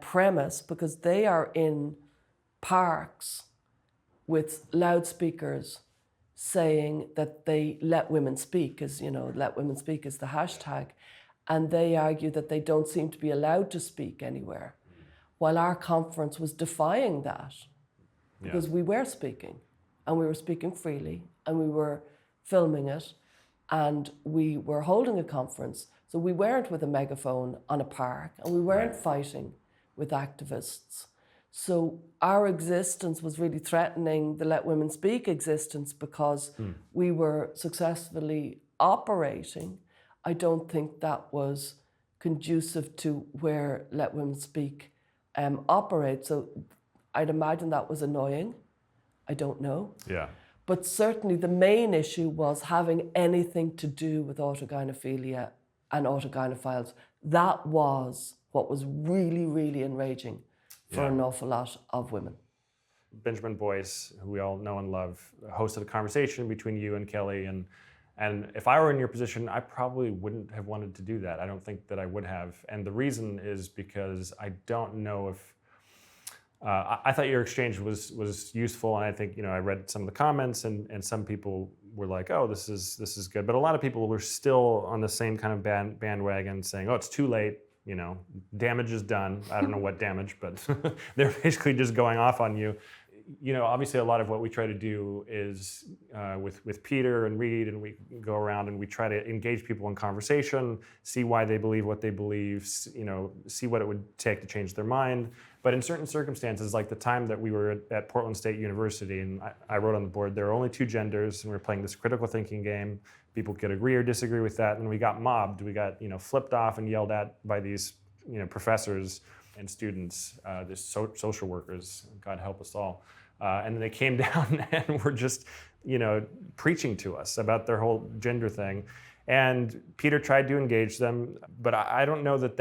premise, because they are in parks with loudspeakers saying that they let women speak, as you know, let women speak is the hashtag, and they argue that they don't seem to be allowed to speak anywhere, while our conference was defying that, because we were speaking, and we were speaking freely, and we were filming it, and we were holding a conference, so we weren't with a megaphone on a park, and we weren't fighting with activists. So our existence was really threatening the Let Women Speak existence, because we were successfully operating. I don't think that was conducive to where Let Women Speak operates. So I'd imagine that was annoying. I don't know. Yeah. But certainly the main issue was having anything to do with autogynephilia and autogynephiles. That was what was really, really enraging for an awful lot of women. Benjamin Boyce, who we all know and love, hosted a conversation between you and Kelly, and if I were in your position, I probably wouldn't have wanted to do that. I don't think that I would have, and the reason is because I don't know if I thought your exchange was useful, and I think, you know, I read some of the comments, and some people were like, oh, this is good, but a lot of people were still on the same kind of bandwagon, saying, oh, it's too late. You know, damage is done. I don't know what damage, but they're basically just going off on you. You know, obviously a lot of what we try to do is with Peter and Reed, and we go around and we try to engage people in conversation, see why they believe what they believe, you know, see what it would take to change their mind. But in certain circumstances, like the time that we were at Portland State University, and I wrote on the board, there are only two genders, and we were playing this critical thinking game. People could agree or disagree with that, and we got mobbed. We got, you know, flipped off and yelled at by these, you know, professors and students, these social workers, God help us all. And then they came down and were just, you know, preaching to us about their whole gender thing. And Peter tried to engage them, but I don't know that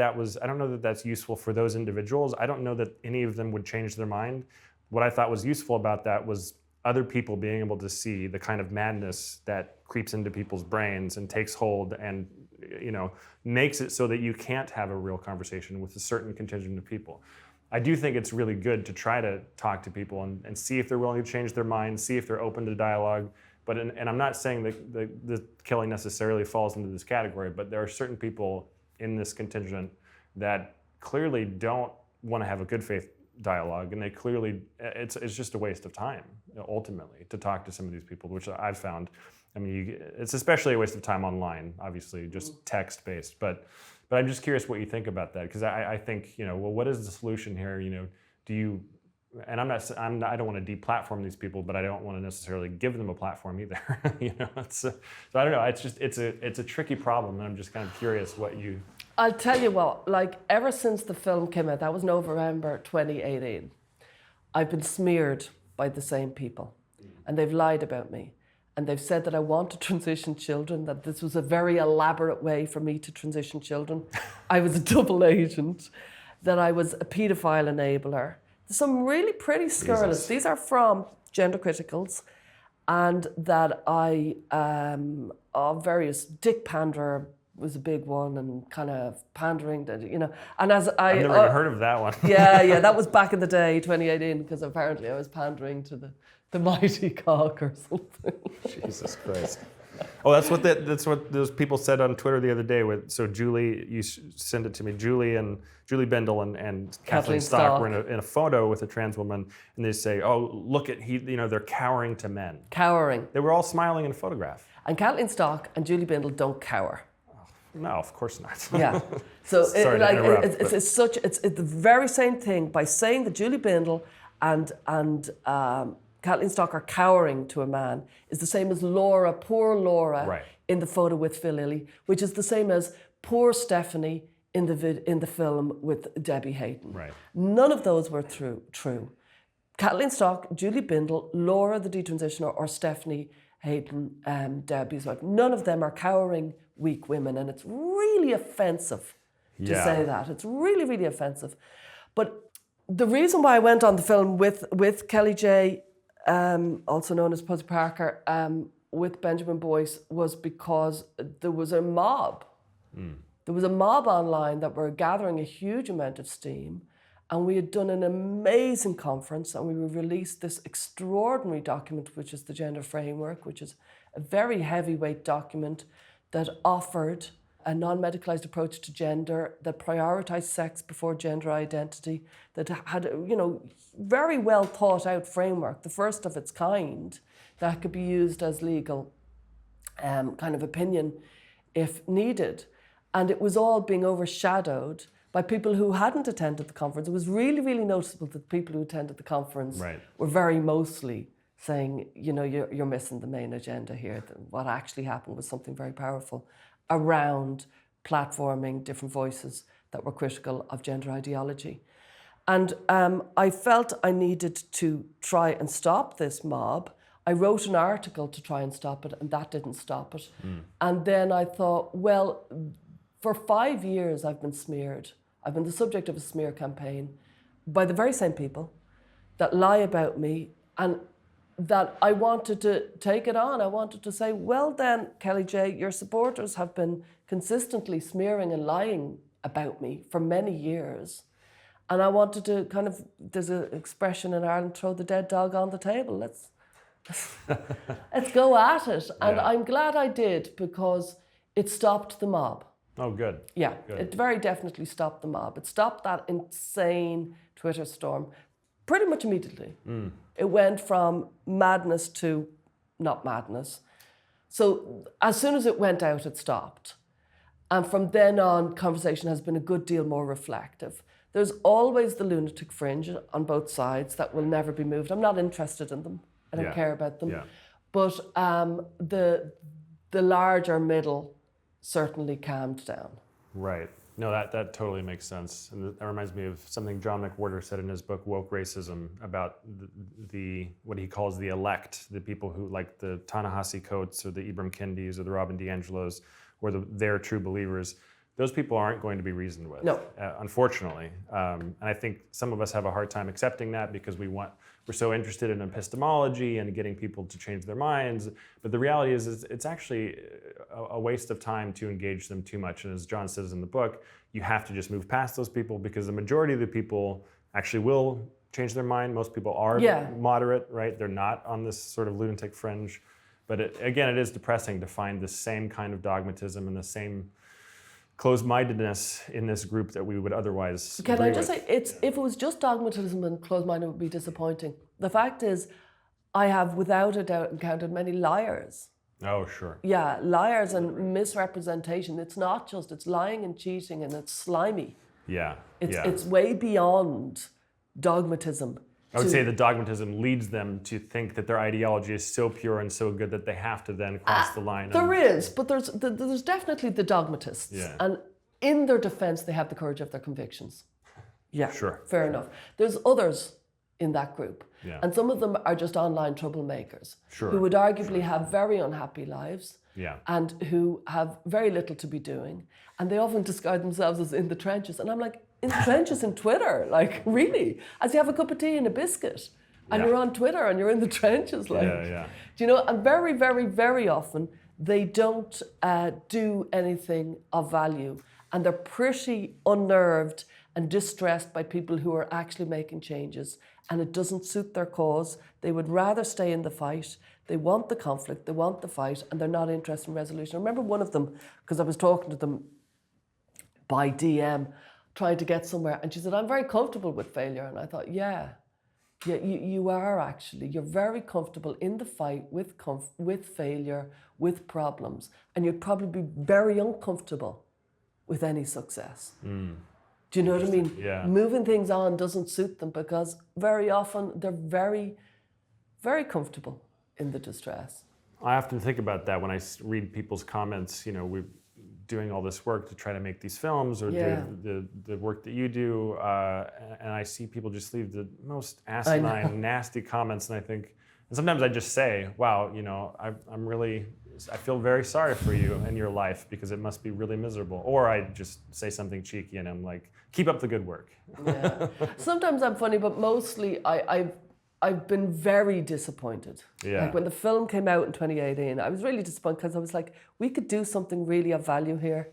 that's useful for those individuals. I don't know that any of them would change their mind. What I thought was useful about that was other people being able to see the kind of madness that creeps into people's brains and takes hold and, you know, makes it so that you can't have a real conversation with a certain contingent of people. I do think it's really good to try to talk to people and see if they're willing to change their minds, see if they're open to dialogue. But and I'm not saying that Kelly necessarily falls into this category, but there are certain people in this contingent that clearly don't want to have a good faith dialogue, and they clearly, it's just a waste of time, ultimately, to talk to some of these people, which I've found. I mean, it's especially a waste of time online, obviously, just text-based. But I'm just curious what you think about that, because I think, you know, well, what is the solution here? You know, do you? And I don't want to deplatform these people, but I don't want to necessarily give them a platform either. You know, so I don't know. It's a tricky problem, and I'm just kind of curious what you. I'll tell you what, like, ever since the film came out, that was November 2018, I've been smeared by the same people, and they've lied about me. And they've said that I want to transition children, that this was a very elaborate way for me to transition children. I was a double agent, that I was a paedophile enabler. There's some really pretty scurrilous. Jesus. These are from gender criticals, and that I, various dick panderer was a big one, and kind of pandering, you know. And as I've never even heard of that one. Yeah, that was back in the day, 2018, because apparently I was pandering to the mighty cock or something. Jesus Christ. Oh, that's what those people said on Twitter the other day. So Julie, you sent it to me. Julie Bendel and Kathleen Stock were in a photo with a trans woman, and they say, "Oh, look at they're cowering to men." Cowering. They were all smiling in a photograph. And Kathleen Stock and Julie Bendel don't cower. No, of course not. Yeah. So it's it's the very same thing by saying that Julie Bendel and Kathleen Stock are cowering to a man is the same as Laura, poor Laura, Right. in the photo with Phil Lilly, which is the same as poor Stephanie in the film with Debbie Hayton. Right. None of those were true. Kathleen Stock, Julie Bindel, Laura the detransitioner, or Stephanie Hayton, Debbie's wife. None of them are cowering, weak women, and it's really offensive to say that. It's really, really offensive. But the reason why I went on the film with Kellie-Jay, also known as Pussy Parker, with Benjamin Boyce, was because there was a mob. There was a mob online that were gathering a huge amount of steam, and we had done an amazing conference, and we released this extraordinary document, which is the Gender Framework, which is a very heavyweight document that offered a non-medicalized approach to gender, that prioritized sex before gender identity, that had, very well thought out framework, the first of its kind, that could be used as legal kind of opinion if needed. And it was all being overshadowed by people who hadn't attended the conference. It was really, really noticeable that people who attended the conference were very mostly saying, you're missing the main agenda here. What actually happened was something very powerful around platforming different voices that were critical of gender ideology. And I felt I needed to try and stop this mob. I wrote an article to try and stop it, and that didn't stop it. And then I thought, well, for 5 years I've been smeared. I've been the subject of a smear campaign by the very same people that lie about me, and that I wanted to take it on. I wanted to say, well then, Kellie-Jay, your supporters have been consistently smearing and lying about me for many years. And I wanted to there's an expression in Ireland, throw the dead dog on the table. Let's go at it. And I'm glad I did, because it stopped the mob. Oh, good. Yeah, good. It very definitely stopped the mob. It stopped that insane Twitter storm pretty much immediately. It went from madness to not madness. So as soon as it went out, it stopped. And from then on, conversation has been a good deal more reflective. There's always the lunatic fringe on both sides that will never be moved. I'm not interested in them. I don't care about them. But the larger middle certainly calmed down. Right. No, that totally makes sense. And that reminds me of something John McWhorter said in his book, Woke Racism, about the what he calls the elect, the people who, like the Ta-Nehisi Coates or the Ibram Kendis or the Robin DiAngelos, or they're true believers. Those people aren't going to be reasoned with, no. Unfortunately. And I think some of us have a hard time accepting that because we're so interested in epistemology and getting people to change their minds. But the reality is it's actually a waste of time to engage them too much. And as John says in the book, you have to just move past those people, because the majority of the people actually will change their mind. Most people are moderate, right? They're not on this sort of lunatic fringe. But it is depressing to find the same kind of dogmatism and the same closed-mindedness in this group that we would otherwise Can agree I just with. say, if it was just dogmatism and closed-minded, it would be disappointing. The fact is, I have without a doubt encountered many liars. Oh, sure. Yeah, liars and misrepresentation. It's not just, it's lying and cheating, and it's slimy. Yeah, It's way beyond dogmatism. I would say the dogmatism leads them to think that their ideology is so pure and so good that they have to then cross the line. There is, but there's definitely the dogmatists. Yeah. And in their defense, they have the courage of their convictions. Yeah, Sure. Fair enough. There's others in that group. Yeah. And some of them are just online troublemakers. Sure. Who would arguably have very unhappy lives. Yeah. And who have very little to be doing. And they often describe themselves as in the trenches. And I'm like, in the trenches in Twitter? Like, really? As you have a cup of tea and a biscuit. And you're on Twitter and you're in the trenches. Like, Yeah. Do you know, and very, very, very often they don't do anything of value. And they're pretty unnerved and distressed by people who are actually making changes. And it doesn't suit their cause. They would rather stay in the fight. They want the conflict, they want the fight, and they're not interested in resolution. I remember one of them, because I was talking to them by DM, trying to get somewhere, and she said, I'm very comfortable with failure. And I thought, yeah, you are actually. You're very comfortable in the fight with failure, with problems, and you'd probably be very uncomfortable with any success. Do you know what I mean? Yeah. Moving things on doesn't suit them, because very often they're very, very comfortable in the distress. I often think about that when I read people's comments. We're doing all this work to try to make these films, or the work that you do, and I see people just leave the most asinine, nasty comments, and sometimes I just say, wow, I feel very sorry for you in your life because it must be really miserable. Or I just say something cheeky and I'm like, keep up the good work. Yeah. Sometimes I'm funny, but mostly I've been very disappointed. Yeah. Like when the film came out in 2018, I was really disappointed because I was like, we could do something really of value here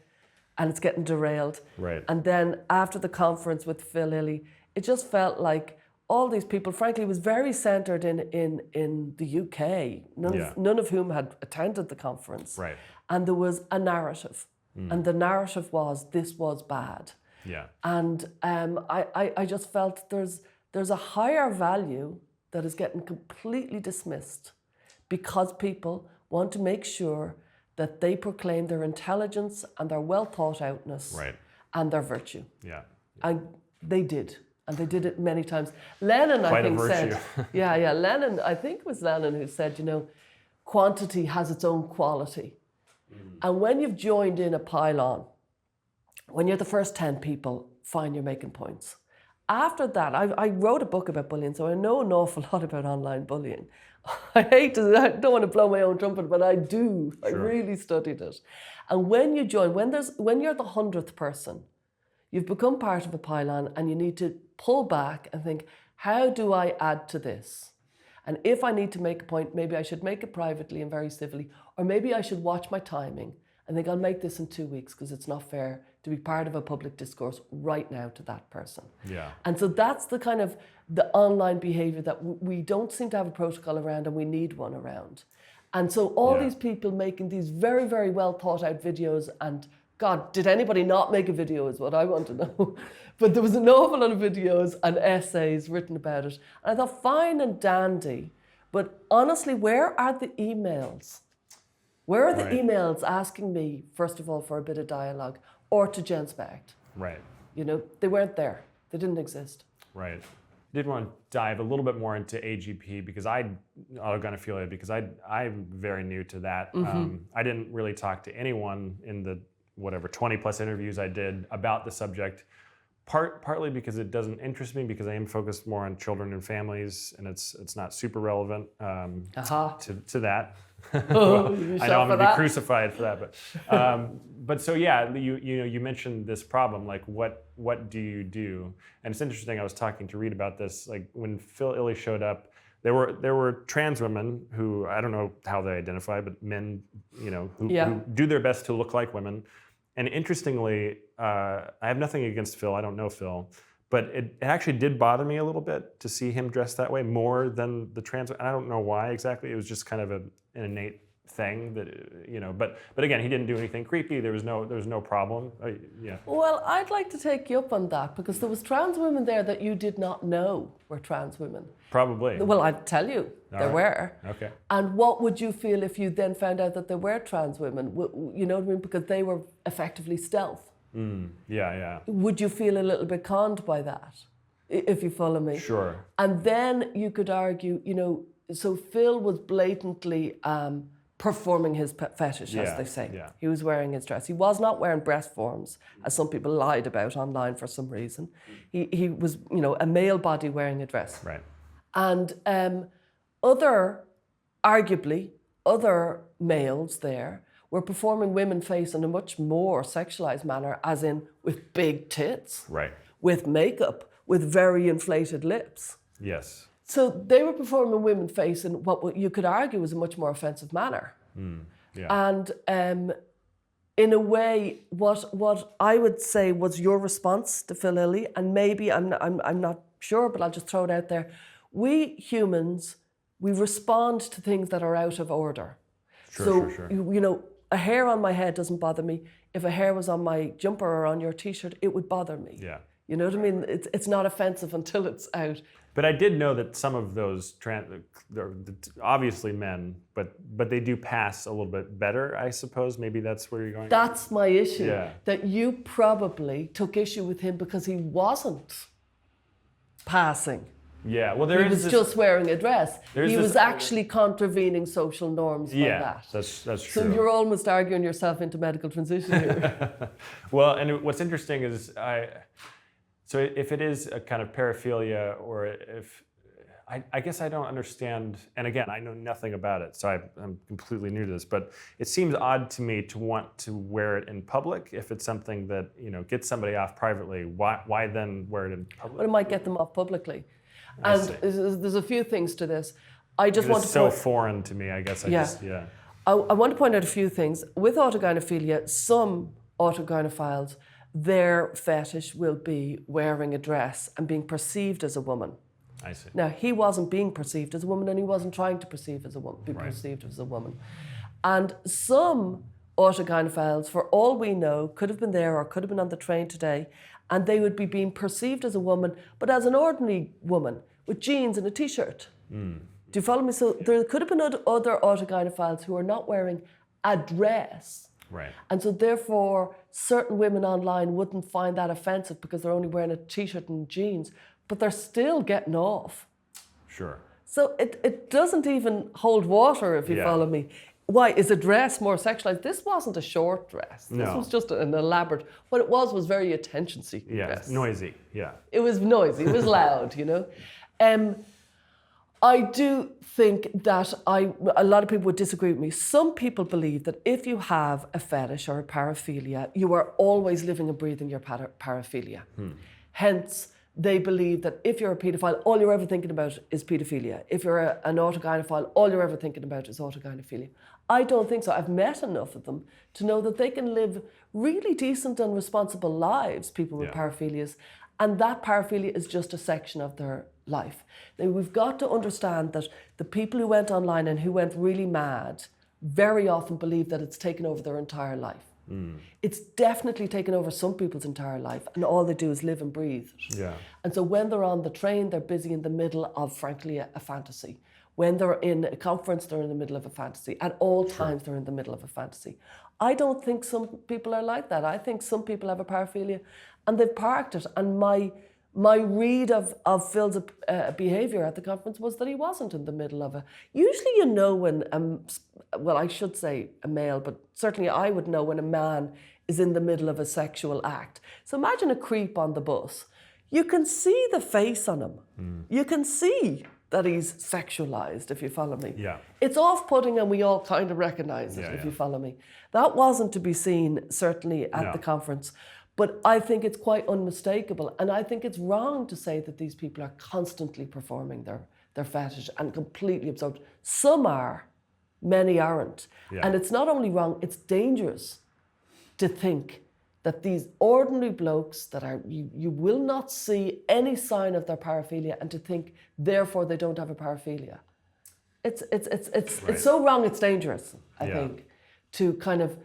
and it's getting derailed. Right. And then after the conference with Phil Lilly, it just felt like all these people, frankly, was very centred in the UK, none of whom had attended the conference. Right. And there was a narrative. And the narrative was, this was bad. Yeah. And I just felt there's a higher value that is getting completely dismissed because people want to make sure that they proclaim their intelligence and their well thought outness and their virtue. Yeah. And they did. And they did it many times. Lenin, Quite I think, a virtue. said, Lenin, I think it was Lenin who said, quantity has its own quality. And when you've joined in a pylon, when you're the first 10 people, fine, you're making points. After that, I wrote a book about bullying, so I know an awful lot about online bullying. I don't want to blow my own trumpet, but I do. Sure. I really studied it. And when you join, when you're the 100th person, you've become part of a pylon and you need to pull back and think, how do I add to this? And if I need to make a point, maybe I should make it privately and very civilly, or maybe I should watch my timing and think I'll make this in 2 weeks because it's not fair to be part of a public discourse right now to that person. Yeah. And so that's the kind of the online behavior that we don't seem to have a protocol around, and we need one around. And so all these people making these very, very well thought out videos, and God, did anybody not make a video is what I want to know. But there was an awful lot of videos and essays written about it. And I thought, fine and dandy, but honestly, where are the emails? Where are the emails asking me, first of all, for a bit of dialogue, or to Jen Specht? Right. They weren't there. They didn't exist. Right. I did want to dive a little bit more into AGP because autogynephilia, because I'm very new to that. Mm-hmm. I didn't really talk to anyone in the 20 plus interviews I did about the subject, partly because it doesn't interest me, because I am focused more on children and families, and it's not super relevant to that. Well, I know I'm gonna be crucified for that, but so yeah, you mentioned this problem, like what do you do? And it's interesting. I was talking to Reed about this. Like when Phil Lilly showed up, there were trans women who, I don't know how they identify, but men, who do their best to look like women. And interestingly, I have nothing against Phil. I don't know Phil, but it actually did bother me a little bit to see him dressed that way more than the trans. And I don't know why exactly. It was just kind of an innate thing that But again, he didn't do anything creepy. There was no problem. Well, I'd like to take you up on that, because there was trans women there that you did not know were trans women. Probably. Well, I'd tell you, there were. Okay. And what would you feel if you then found out that there were trans women? You know what I mean? Because they were effectively stealth. Yeah. Would you feel a little bit conned by that, if you follow me? Sure. And then you could argue, so Phil was blatantly performing his fetish, as they say. Yeah. He was wearing his dress. He was not wearing breast forms, as some people lied about online for some reason. He was, a male body wearing a dress. Right. And arguably, other males there were performing women face in a much more sexualized manner, as in with big tits, right, with makeup, with very inflated lips. Yes. So they were performing women face in what you could argue was a much more offensive manner. And in a way, what I would say was your response to Phil Lilly, and maybe I'm not sure, but I'll just throw it out there. We humans, we respond to things that are out of order. Sure. A hair on my head doesn't bother me. If a hair was on my jumper or on your T-shirt, it would bother me. Yeah. You know what I mean? It's not offensive until it's out. But I did know that some of those they're obviously men, but they do pass a little bit better, I suppose. Maybe that's where you're going. That's my issue. Yeah. That you probably took issue with him because he wasn't passing. Yeah, well, there he was just wearing a dress. He was actually contravening social norms by that. That's true. So you're almost arguing yourself into medical transition here. Well, and what's interesting is so if it is a kind of paraphilia, or if I guess I don't understand, and again, I know nothing about it, so I'm completely new to this, but it seems odd to me to want to wear it in public. If it's something that, gets somebody off privately, why then wear it in public? But it might get them off publicly. And there's a few things to this. I just want to so foreign to me, I guess. I want to point out a few things. With autogynephilia, some autogynephiles, their fetish will be wearing a dress and being perceived as a woman. I see. Now, he wasn't being perceived as a woman, and he wasn't trying to be perceived as a woman. And some autogynephiles, for all we know, could have been there or could have been on the train today, and they would be being perceived as a woman, but as an ordinary woman with jeans and a t-shirt. Do you follow me? So there could have been other autogynephiles who are not wearing a dress. Right. And so therefore, certain women online wouldn't find that offensive because they're only wearing a t-shirt and jeans, but they're still getting off. Sure. So it doesn't even hold water, if you follow me. Why? Is a dress more sexualized? This wasn't a short dress. This was just an elaborate, what it was very attention-seeking dress. Noisy, It was noisy, it was loud, I do think that a lot of people would disagree with me. Some people believe that if you have a fetish or a paraphilia, you are always living and breathing your paraphilia. Hence, they believe that if you're a paedophile, all you're ever thinking about is paedophilia. If you're an autogynephile, all you're ever thinking about is autogynephilia. I don't think so. I've met enough of them to know that they can live really decent and responsible lives, people with paraphilias, and that paraphilia is just a section of their life. Now, we've got to understand that the people who went online and who went really mad very often believe that it's taken over their entire life. It's definitely taken over some people's entire life, and all they do is live and breathe. And so when they're on the train, they're busy in the middle of, frankly, a fantasy. When they're in a conference, they're in the middle of a fantasy. At all times, they're in the middle of a fantasy. I don't think some people are like that. I think some people have a paraphilia and they've parked it. And my read of Phil's behaviour at the conference was that he wasn't in the middle of a... Usually when, well, I should say a male, but certainly I would know when a man is in the middle of a sexual act. So imagine a creep on the bus. You can see the face on him. You can see that he's sexualized, if you follow me. It's off-putting and we all kind of recognise it, if you follow me. That wasn't to be seen, certainly, at the conference. But I think it's quite unmistakable. And I think it's wrong to say that these people are constantly performing their fetish and completely absorbed. Some are, many aren't. And it's not only wrong, it's dangerous to think that these ordinary blokes that are, you will not see any sign of their paraphilia, and to think, therefore, they don't have a paraphilia. It's so wrong, it's dangerous, I think, to kind of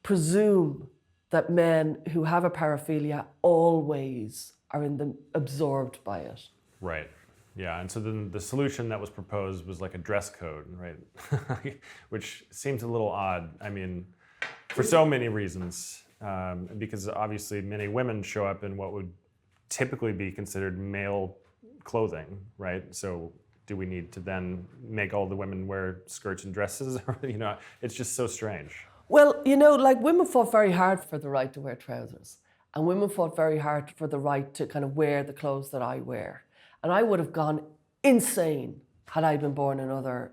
presume that men who have a paraphilia always are absorbed by it. Right. Yeah, and so then the solution that was proposed was like a dress code, right? Which seems a little odd. I mean, for so many reasons, because obviously many women show up in what would typically be considered male clothing, right? So do we need to then make all the women wear skirts and dresses? It's just so strange. Well, women fought very hard for the right to wear trousers, and women fought very hard for the right to kind of wear the clothes that I wear. And I would have gone insane had I been born in other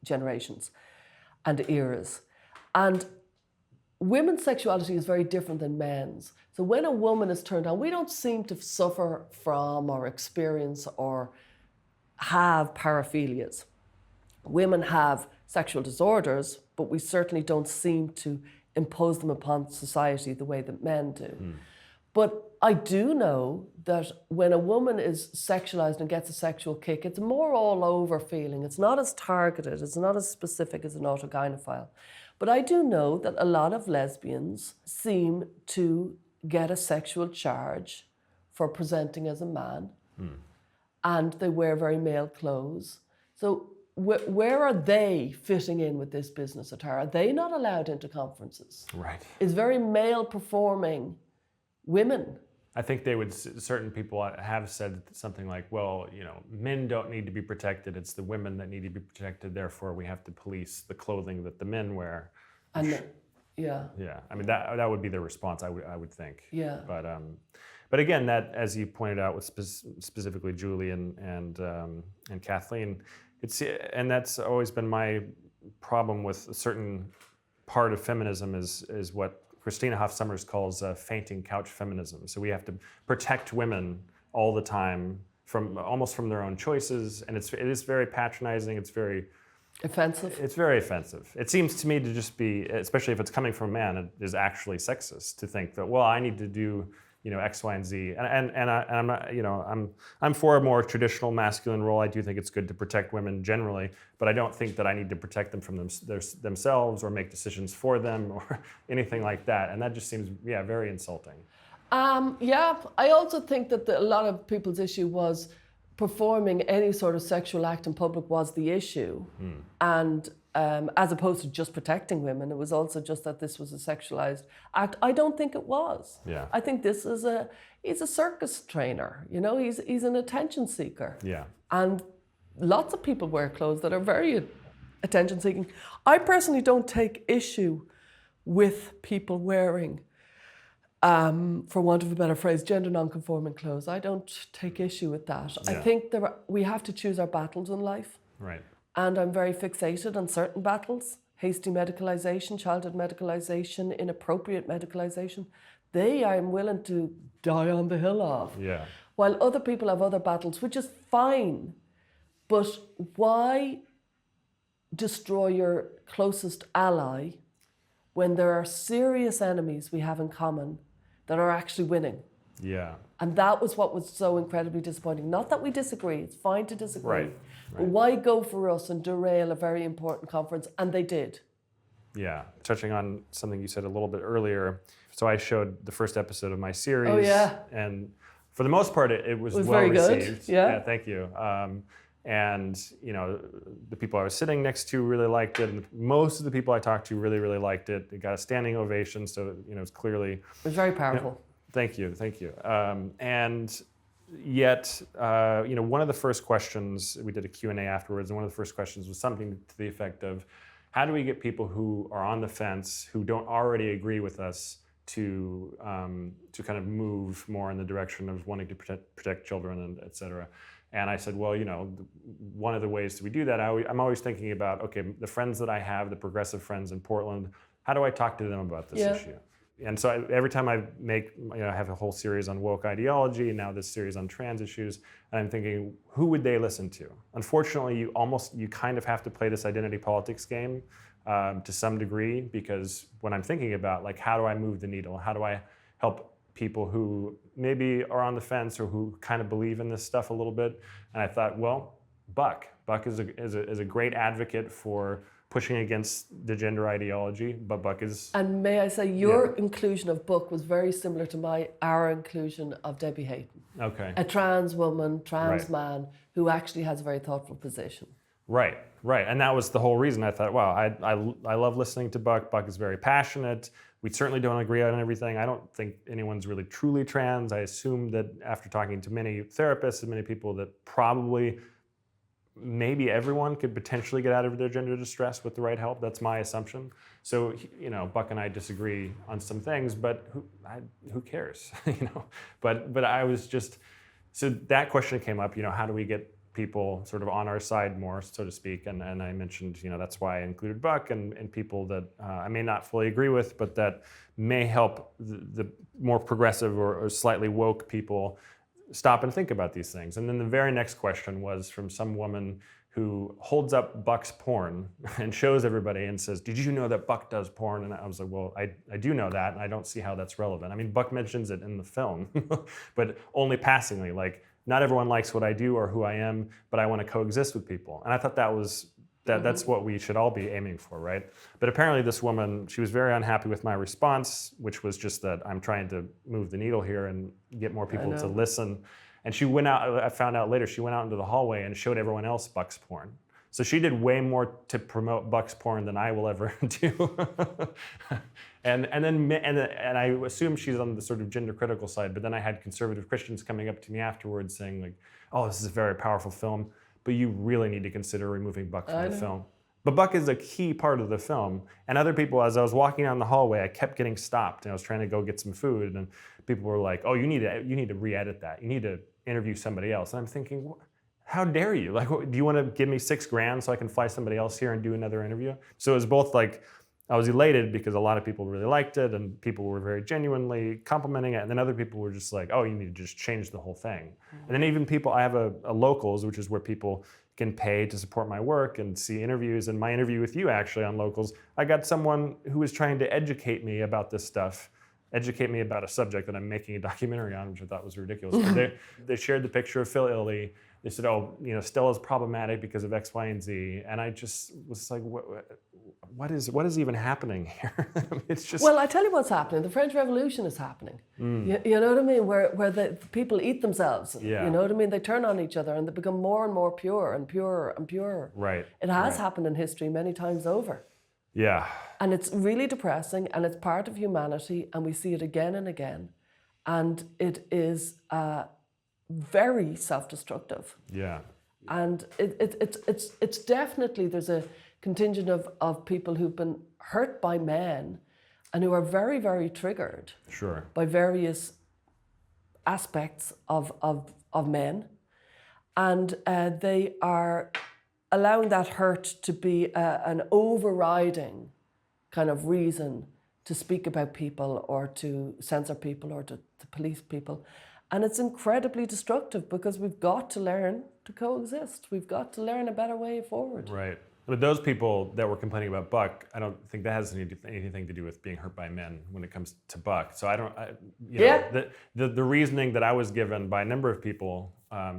generations and eras. And women's sexuality is very different than men's. So when a woman is turned on, we don't seem to suffer from or experience or have paraphilias. Women have sexual disorders, but we certainly don't seem to impose them upon society the way that men do. But I do know that when a woman is sexualized and gets a sexual kick, it's a more all over feeling. It's not as targeted, it's not as specific as an autogynephile. But I do know that a lot of lesbians seem to get a sexual charge for presenting as a man, and they wear very male clothes. So where are they fitting in with this business attire? Are they not allowed into conferences? Right. It's very male performing women I think they would, certain people have said something like, well, men don't need to be protected. It's the women that need to be protected. Therefore, we have to police the clothing that the men wear. And yeah. Yeah. I mean, that would be their response, I would think. Yeah. But again, that, as you pointed out with specifically Julie and Kathleen, and that's always been my problem with a certain part of feminism is what Christina Hoff Sommers calls fainting couch feminism. So we have to protect women all the time almost from their own choices, and it is very patronizing. It's very offensive. It's very offensive. It seems to me to just be, especially if it's coming from a man, it is actually sexist to think that, well, I need to do X, Y, and Z, and I'm not, I'm for a more traditional masculine role. I do think it's good to protect women generally, but I don't think that I need to protect them from themselves or make decisions for them or anything like that. And that just seems, very insulting. Yeah, I also think that a lot of people's issue was performing any sort of sexual act in public was the issue, and as opposed to just protecting women, it was also just that this was a sexualized act. I don't think it was. Yeah. I think this is he's a circus trainer. He's an attention seeker. Yeah. And lots of people wear clothes that are very attention seeking. I personally don't take issue with people wearing, for want of a better phrase, gender non-conforming clothes. I don't take issue with that. Yeah. I think we have to choose our battles in life. Right. And I'm very fixated on certain battles. Hasty medicalization, childhood medicalization, inappropriate medicalization. I'm willing to die on the hill of. Yeah. While other people have other battles, which is fine. But why destroy your closest ally when there are serious enemies we have in common that are actually winning? Yeah. And that was what was so incredibly disappointing. Not that we disagree, it's fine to disagree. Right. But why go for us and derail a very important conference? And they did. Yeah. Touching on something you said a little bit earlier. So I showed the first episode of my series. Oh, yeah. And for the most part, it was well very received. Good. Yeah, thank you. And the people I was sitting next to really liked it, and most of the people I talked to really, really liked it. It got a standing ovation, so it's clearly. It was very powerful. Thank you. And yet, one of the first questions, we did a Q&A afterwards, and one of the first questions was something to the effect of, how do we get people who are on the fence, who don't already agree with us, to kind of move more in the direction of wanting to protect children, and et cetera. And I said, well, one of the ways that we do that, I'm always thinking about, okay, the friends that I have, the progressive friends in Portland, how do I talk to them about this issue? And so every time I have a whole series on woke ideology, and now this series on trans issues, and I'm thinking, who would they listen to? Unfortunately, you kind of have to play this identity politics game to some degree, because when I'm thinking about, like, how do I move the needle? How do I help people who maybe are on the fence or who kind of believe in this stuff a little bit? And I thought, well, Buck is a great advocate for pushing against the gender ideology, but Buck is... And may I say, your inclusion of Buck was very similar to our inclusion of Debbie Hayton. Okay. A trans woman, trans man, who actually has a very thoughtful position. Right. And that was the whole reason. I thought, wow, I love listening to Buck. Buck is very passionate. We certainly don't agree on everything. I don't think anyone's really truly trans. I assume that after talking to many therapists and many people, that probably maybe everyone could potentially get out of their gender distress with the right help. That's my assumption. So, Buck and I disagree on some things, but who cares? But I was just, so that question came up, how do we get people sort of on our side more, so to speak, and I mentioned, that's why I included Buck and people that I may not fully agree with, but that may help the more progressive or slightly woke people stop and think about these things. And then the very next question was from some woman who holds up Buck's porn and shows everybody and says, did you know that Buck does porn? And I was like, well, I do know that, and I don't see how that's relevant. I mean, Buck mentions it in the film, but only passingly, like, not everyone likes what I do or who I am, but I want to coexist with people. And I thought that's what we should all be aiming for, right? But apparently this woman, she was very unhappy with my response, which was just that I'm trying to move the needle here and get more people to listen. And she went out, I found out later, she went out into the hallway and showed everyone else Buck's porn. So she did way more to promote Buck's porn than I will ever do. and I assume she's on the sort of gender critical side, but then I had conservative Christians coming up to me afterwards saying like, oh, this is a very powerful film, but you really need to consider removing Buck from the film. But Buck is a key part of the film. And other people, as I was walking down the hallway, I kept getting stopped, and I was trying to go get some food, and people were like, oh, you need to re-edit that. You need to interview somebody else. And I'm thinking, how dare you? Like, do you want to give me $6,000 so I can fly somebody else here and do another interview? So it was both like, I was elated because a lot of people really liked it and people were very genuinely complimenting it. And then other people were just like, oh, you need to just change the whole thing. And then even people, I have a Locals, which is where people can pay to support my work and see interviews. And my interview with you actually on Locals, I got someone who was trying to educate me about this stuff, educate me about a subject that I'm making a documentary on, which I thought was ridiculous. They shared the picture of Phil Illey. They said, oh, Stella's problematic because of X, Y, and Z. And I just was like, what is even happening here? It's just... Well, I tell you what's happening. The French Revolution is happening. You know what I mean? Where the people eat themselves. Yeah. You know what I mean? They turn on each other and they become more and more pure and purer and purer. Right. It has happened in history many times over. Yeah. And it's really depressing, and it's part of humanity, and we see it again and again. And it is very self-destructive. Yeah. And it's definitely, there's a contingent of people who've been hurt by men and who are very, very triggered by various aspects of men. And they are allowing that hurt to be an overriding kind of reason to speak about people or to censor people or to police people. And it's incredibly destructive because we've got to learn to coexist. We've got to learn a better way forward. Right. But those people that were complaining about Buck, I don't think that has anything to do with being hurt by men when it comes to Buck. So the reasoning that I was given by a number of people,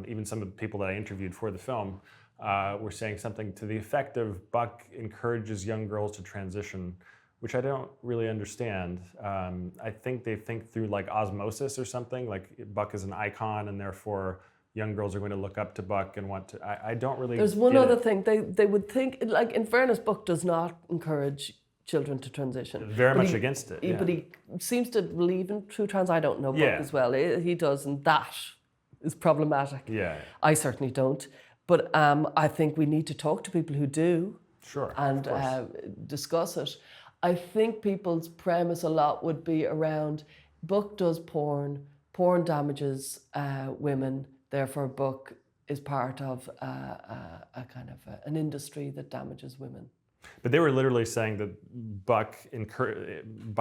even some of the people that I interviewed for the film, were saying something to the effect of Buck encourages young girls to transition, which I don't really understand. I think they think through like osmosis or something, like Buck is an icon and therefore young girls are going to look up to Buck and want to, I don't really There's one other thing, they would think, like in fairness, Buck does not encourage children to transition. Very much against it. But he seems to believe in true trans. I don't know Buck as well. He does, and that is problematic. Yeah. I certainly don't. But I think we need to talk to people who do. Sure. And discuss it. I think people's premise a lot would be around Buck does porn damages women, therefore Buck is part of a kind of an industry that damages women. But they were literally saying that Buck,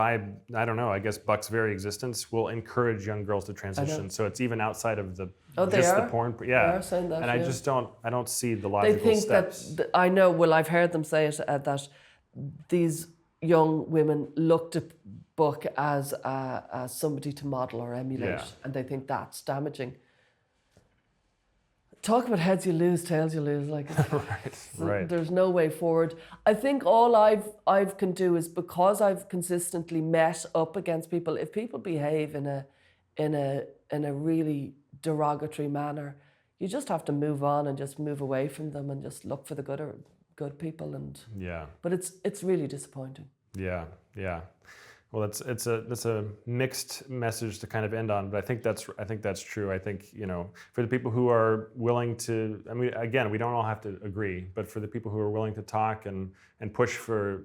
I guess Buck's very existence will encourage young girls to transition. So it's even outside of the the porn. Yeah. They are saying that, and I just don't see the logical steps. They think I've heard them say it, that these young women looked at Buck as somebody to model or emulate, and they think that's damaging. Talk about heads you lose, tails you lose. Like right. There's no way forward. I think all I've can do is, because I've consistently met up against people. If people behave in a really derogatory manner, you just have to move on and just move away from them and just look for the good people. And but it's really disappointing. Yeah. Well, it's a mixed message to kind of end on, but I think that's true. I think, for the people who are willing to, I mean, again, we don't all have to agree, but for the people who are willing to talk and push for,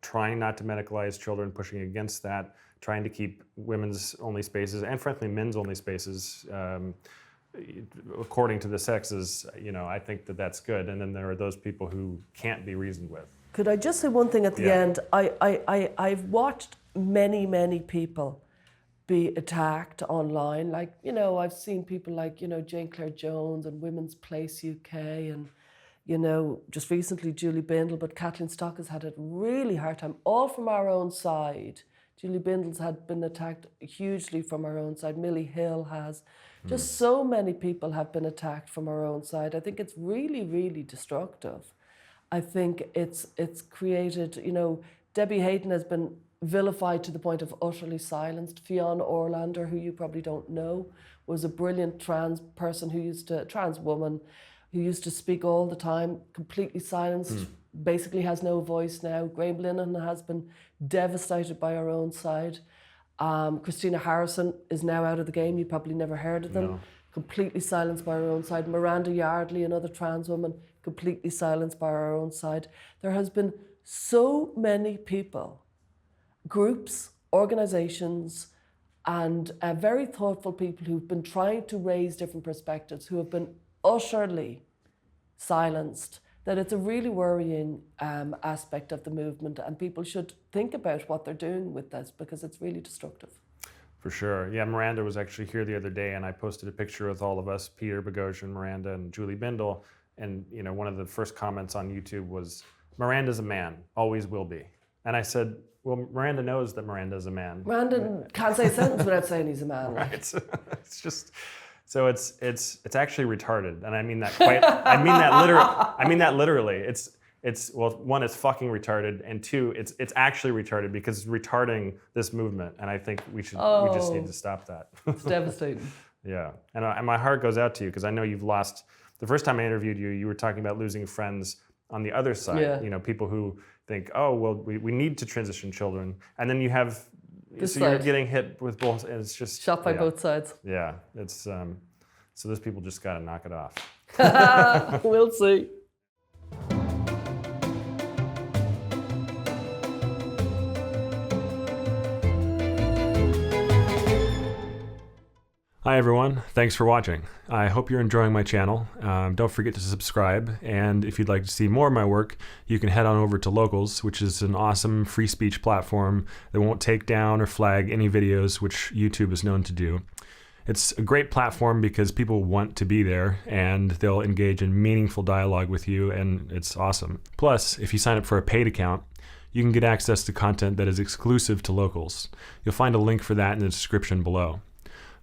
trying not to medicalize children, pushing against that, trying to keep women's only spaces and frankly men's only spaces according to the sexes, I think that's good. And then there are those people who can't be reasoned with. Could I just say one thing at the end? I've watched many people be attacked online. Like, I've seen people like, Jane Claire Jones and Women's Place UK and, just recently Julie Bindel, but Kathleen Stock has had a really hard time, all from our own side. Julie Bindels had been attacked hugely from our own side. Millie Hill has. Just so many people have been attacked from our own side. I think it's really, really destructive. I think it's created, Debbie Hayden has been vilified to the point of utterly silenced. Fionn Orlander, who you probably don't know, was a brilliant trans woman who used to speak all the time, completely silenced, basically has no voice now. Graham Linehan has been devastated by her own side. Christina Harrison is now out of the game. You probably never heard of them. No. Completely silenced by her own side. Miranda Yardley, another trans woman, completely silenced by her own side. There has been so many people, groups, organizations, and very thoughtful people who've been trying to raise different perspectives, who have been utterly silenced, that it's a really worrying aspect of the movement, and people should think about what they're doing with this, because it's really destructive. For sure. Yeah, Miranda was actually here the other day, and I posted a picture with all of us, Peter Boghossian, Miranda, and Julie Bindel. And one of the first comments on YouTube was, Miranda's a man, always will be. And I said, well, Miranda knows that Miranda's a man. Miranda can't say a sentence without saying he's a man. Right. It's just, so it's actually retarded. And I mean that quite, I mean that literally. It's well, one, it's fucking retarded, and two, it's actually retarded because it's retarding this movement, and I think we just need to stop that. It's devastating. Yeah, and my heart goes out to you because I know you've lost. The first time I interviewed you, you were talking about losing friends on the other side. Yeah. People who think, oh well, we need to transition children, and then you have This so you're side. getting hit with both, and it's just Shot by both sides. Yeah, it's so those people just got to knock it off. We'll see. Hi everyone, thanks for watching. I hope you're enjoying my channel. Don't forget to subscribe, and if you'd like to see more of my work, you can head on over to Locals, which is an awesome free speech platform that won't take down or flag any videos, which YouTube is known to do. It's a great platform because people want to be there and they'll engage in meaningful dialogue with you, and it's awesome. Plus, if you sign up for a paid account, you can get access to content that is exclusive to Locals. You'll find a link for that in the description below.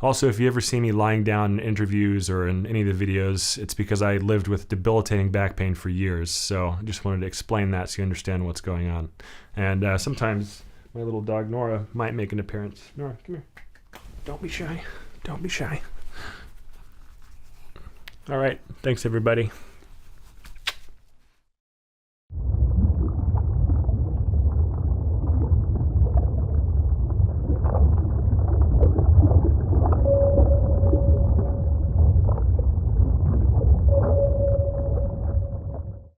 Also, if you ever see me lying down in interviews or in any of the videos, it's because I lived with debilitating back pain for years, so I just wanted to explain that so you understand what's going on. And sometimes my little dog Nora might make an appearance. Nora, come here. Don't be shy. Don't be shy. All right, thanks everybody.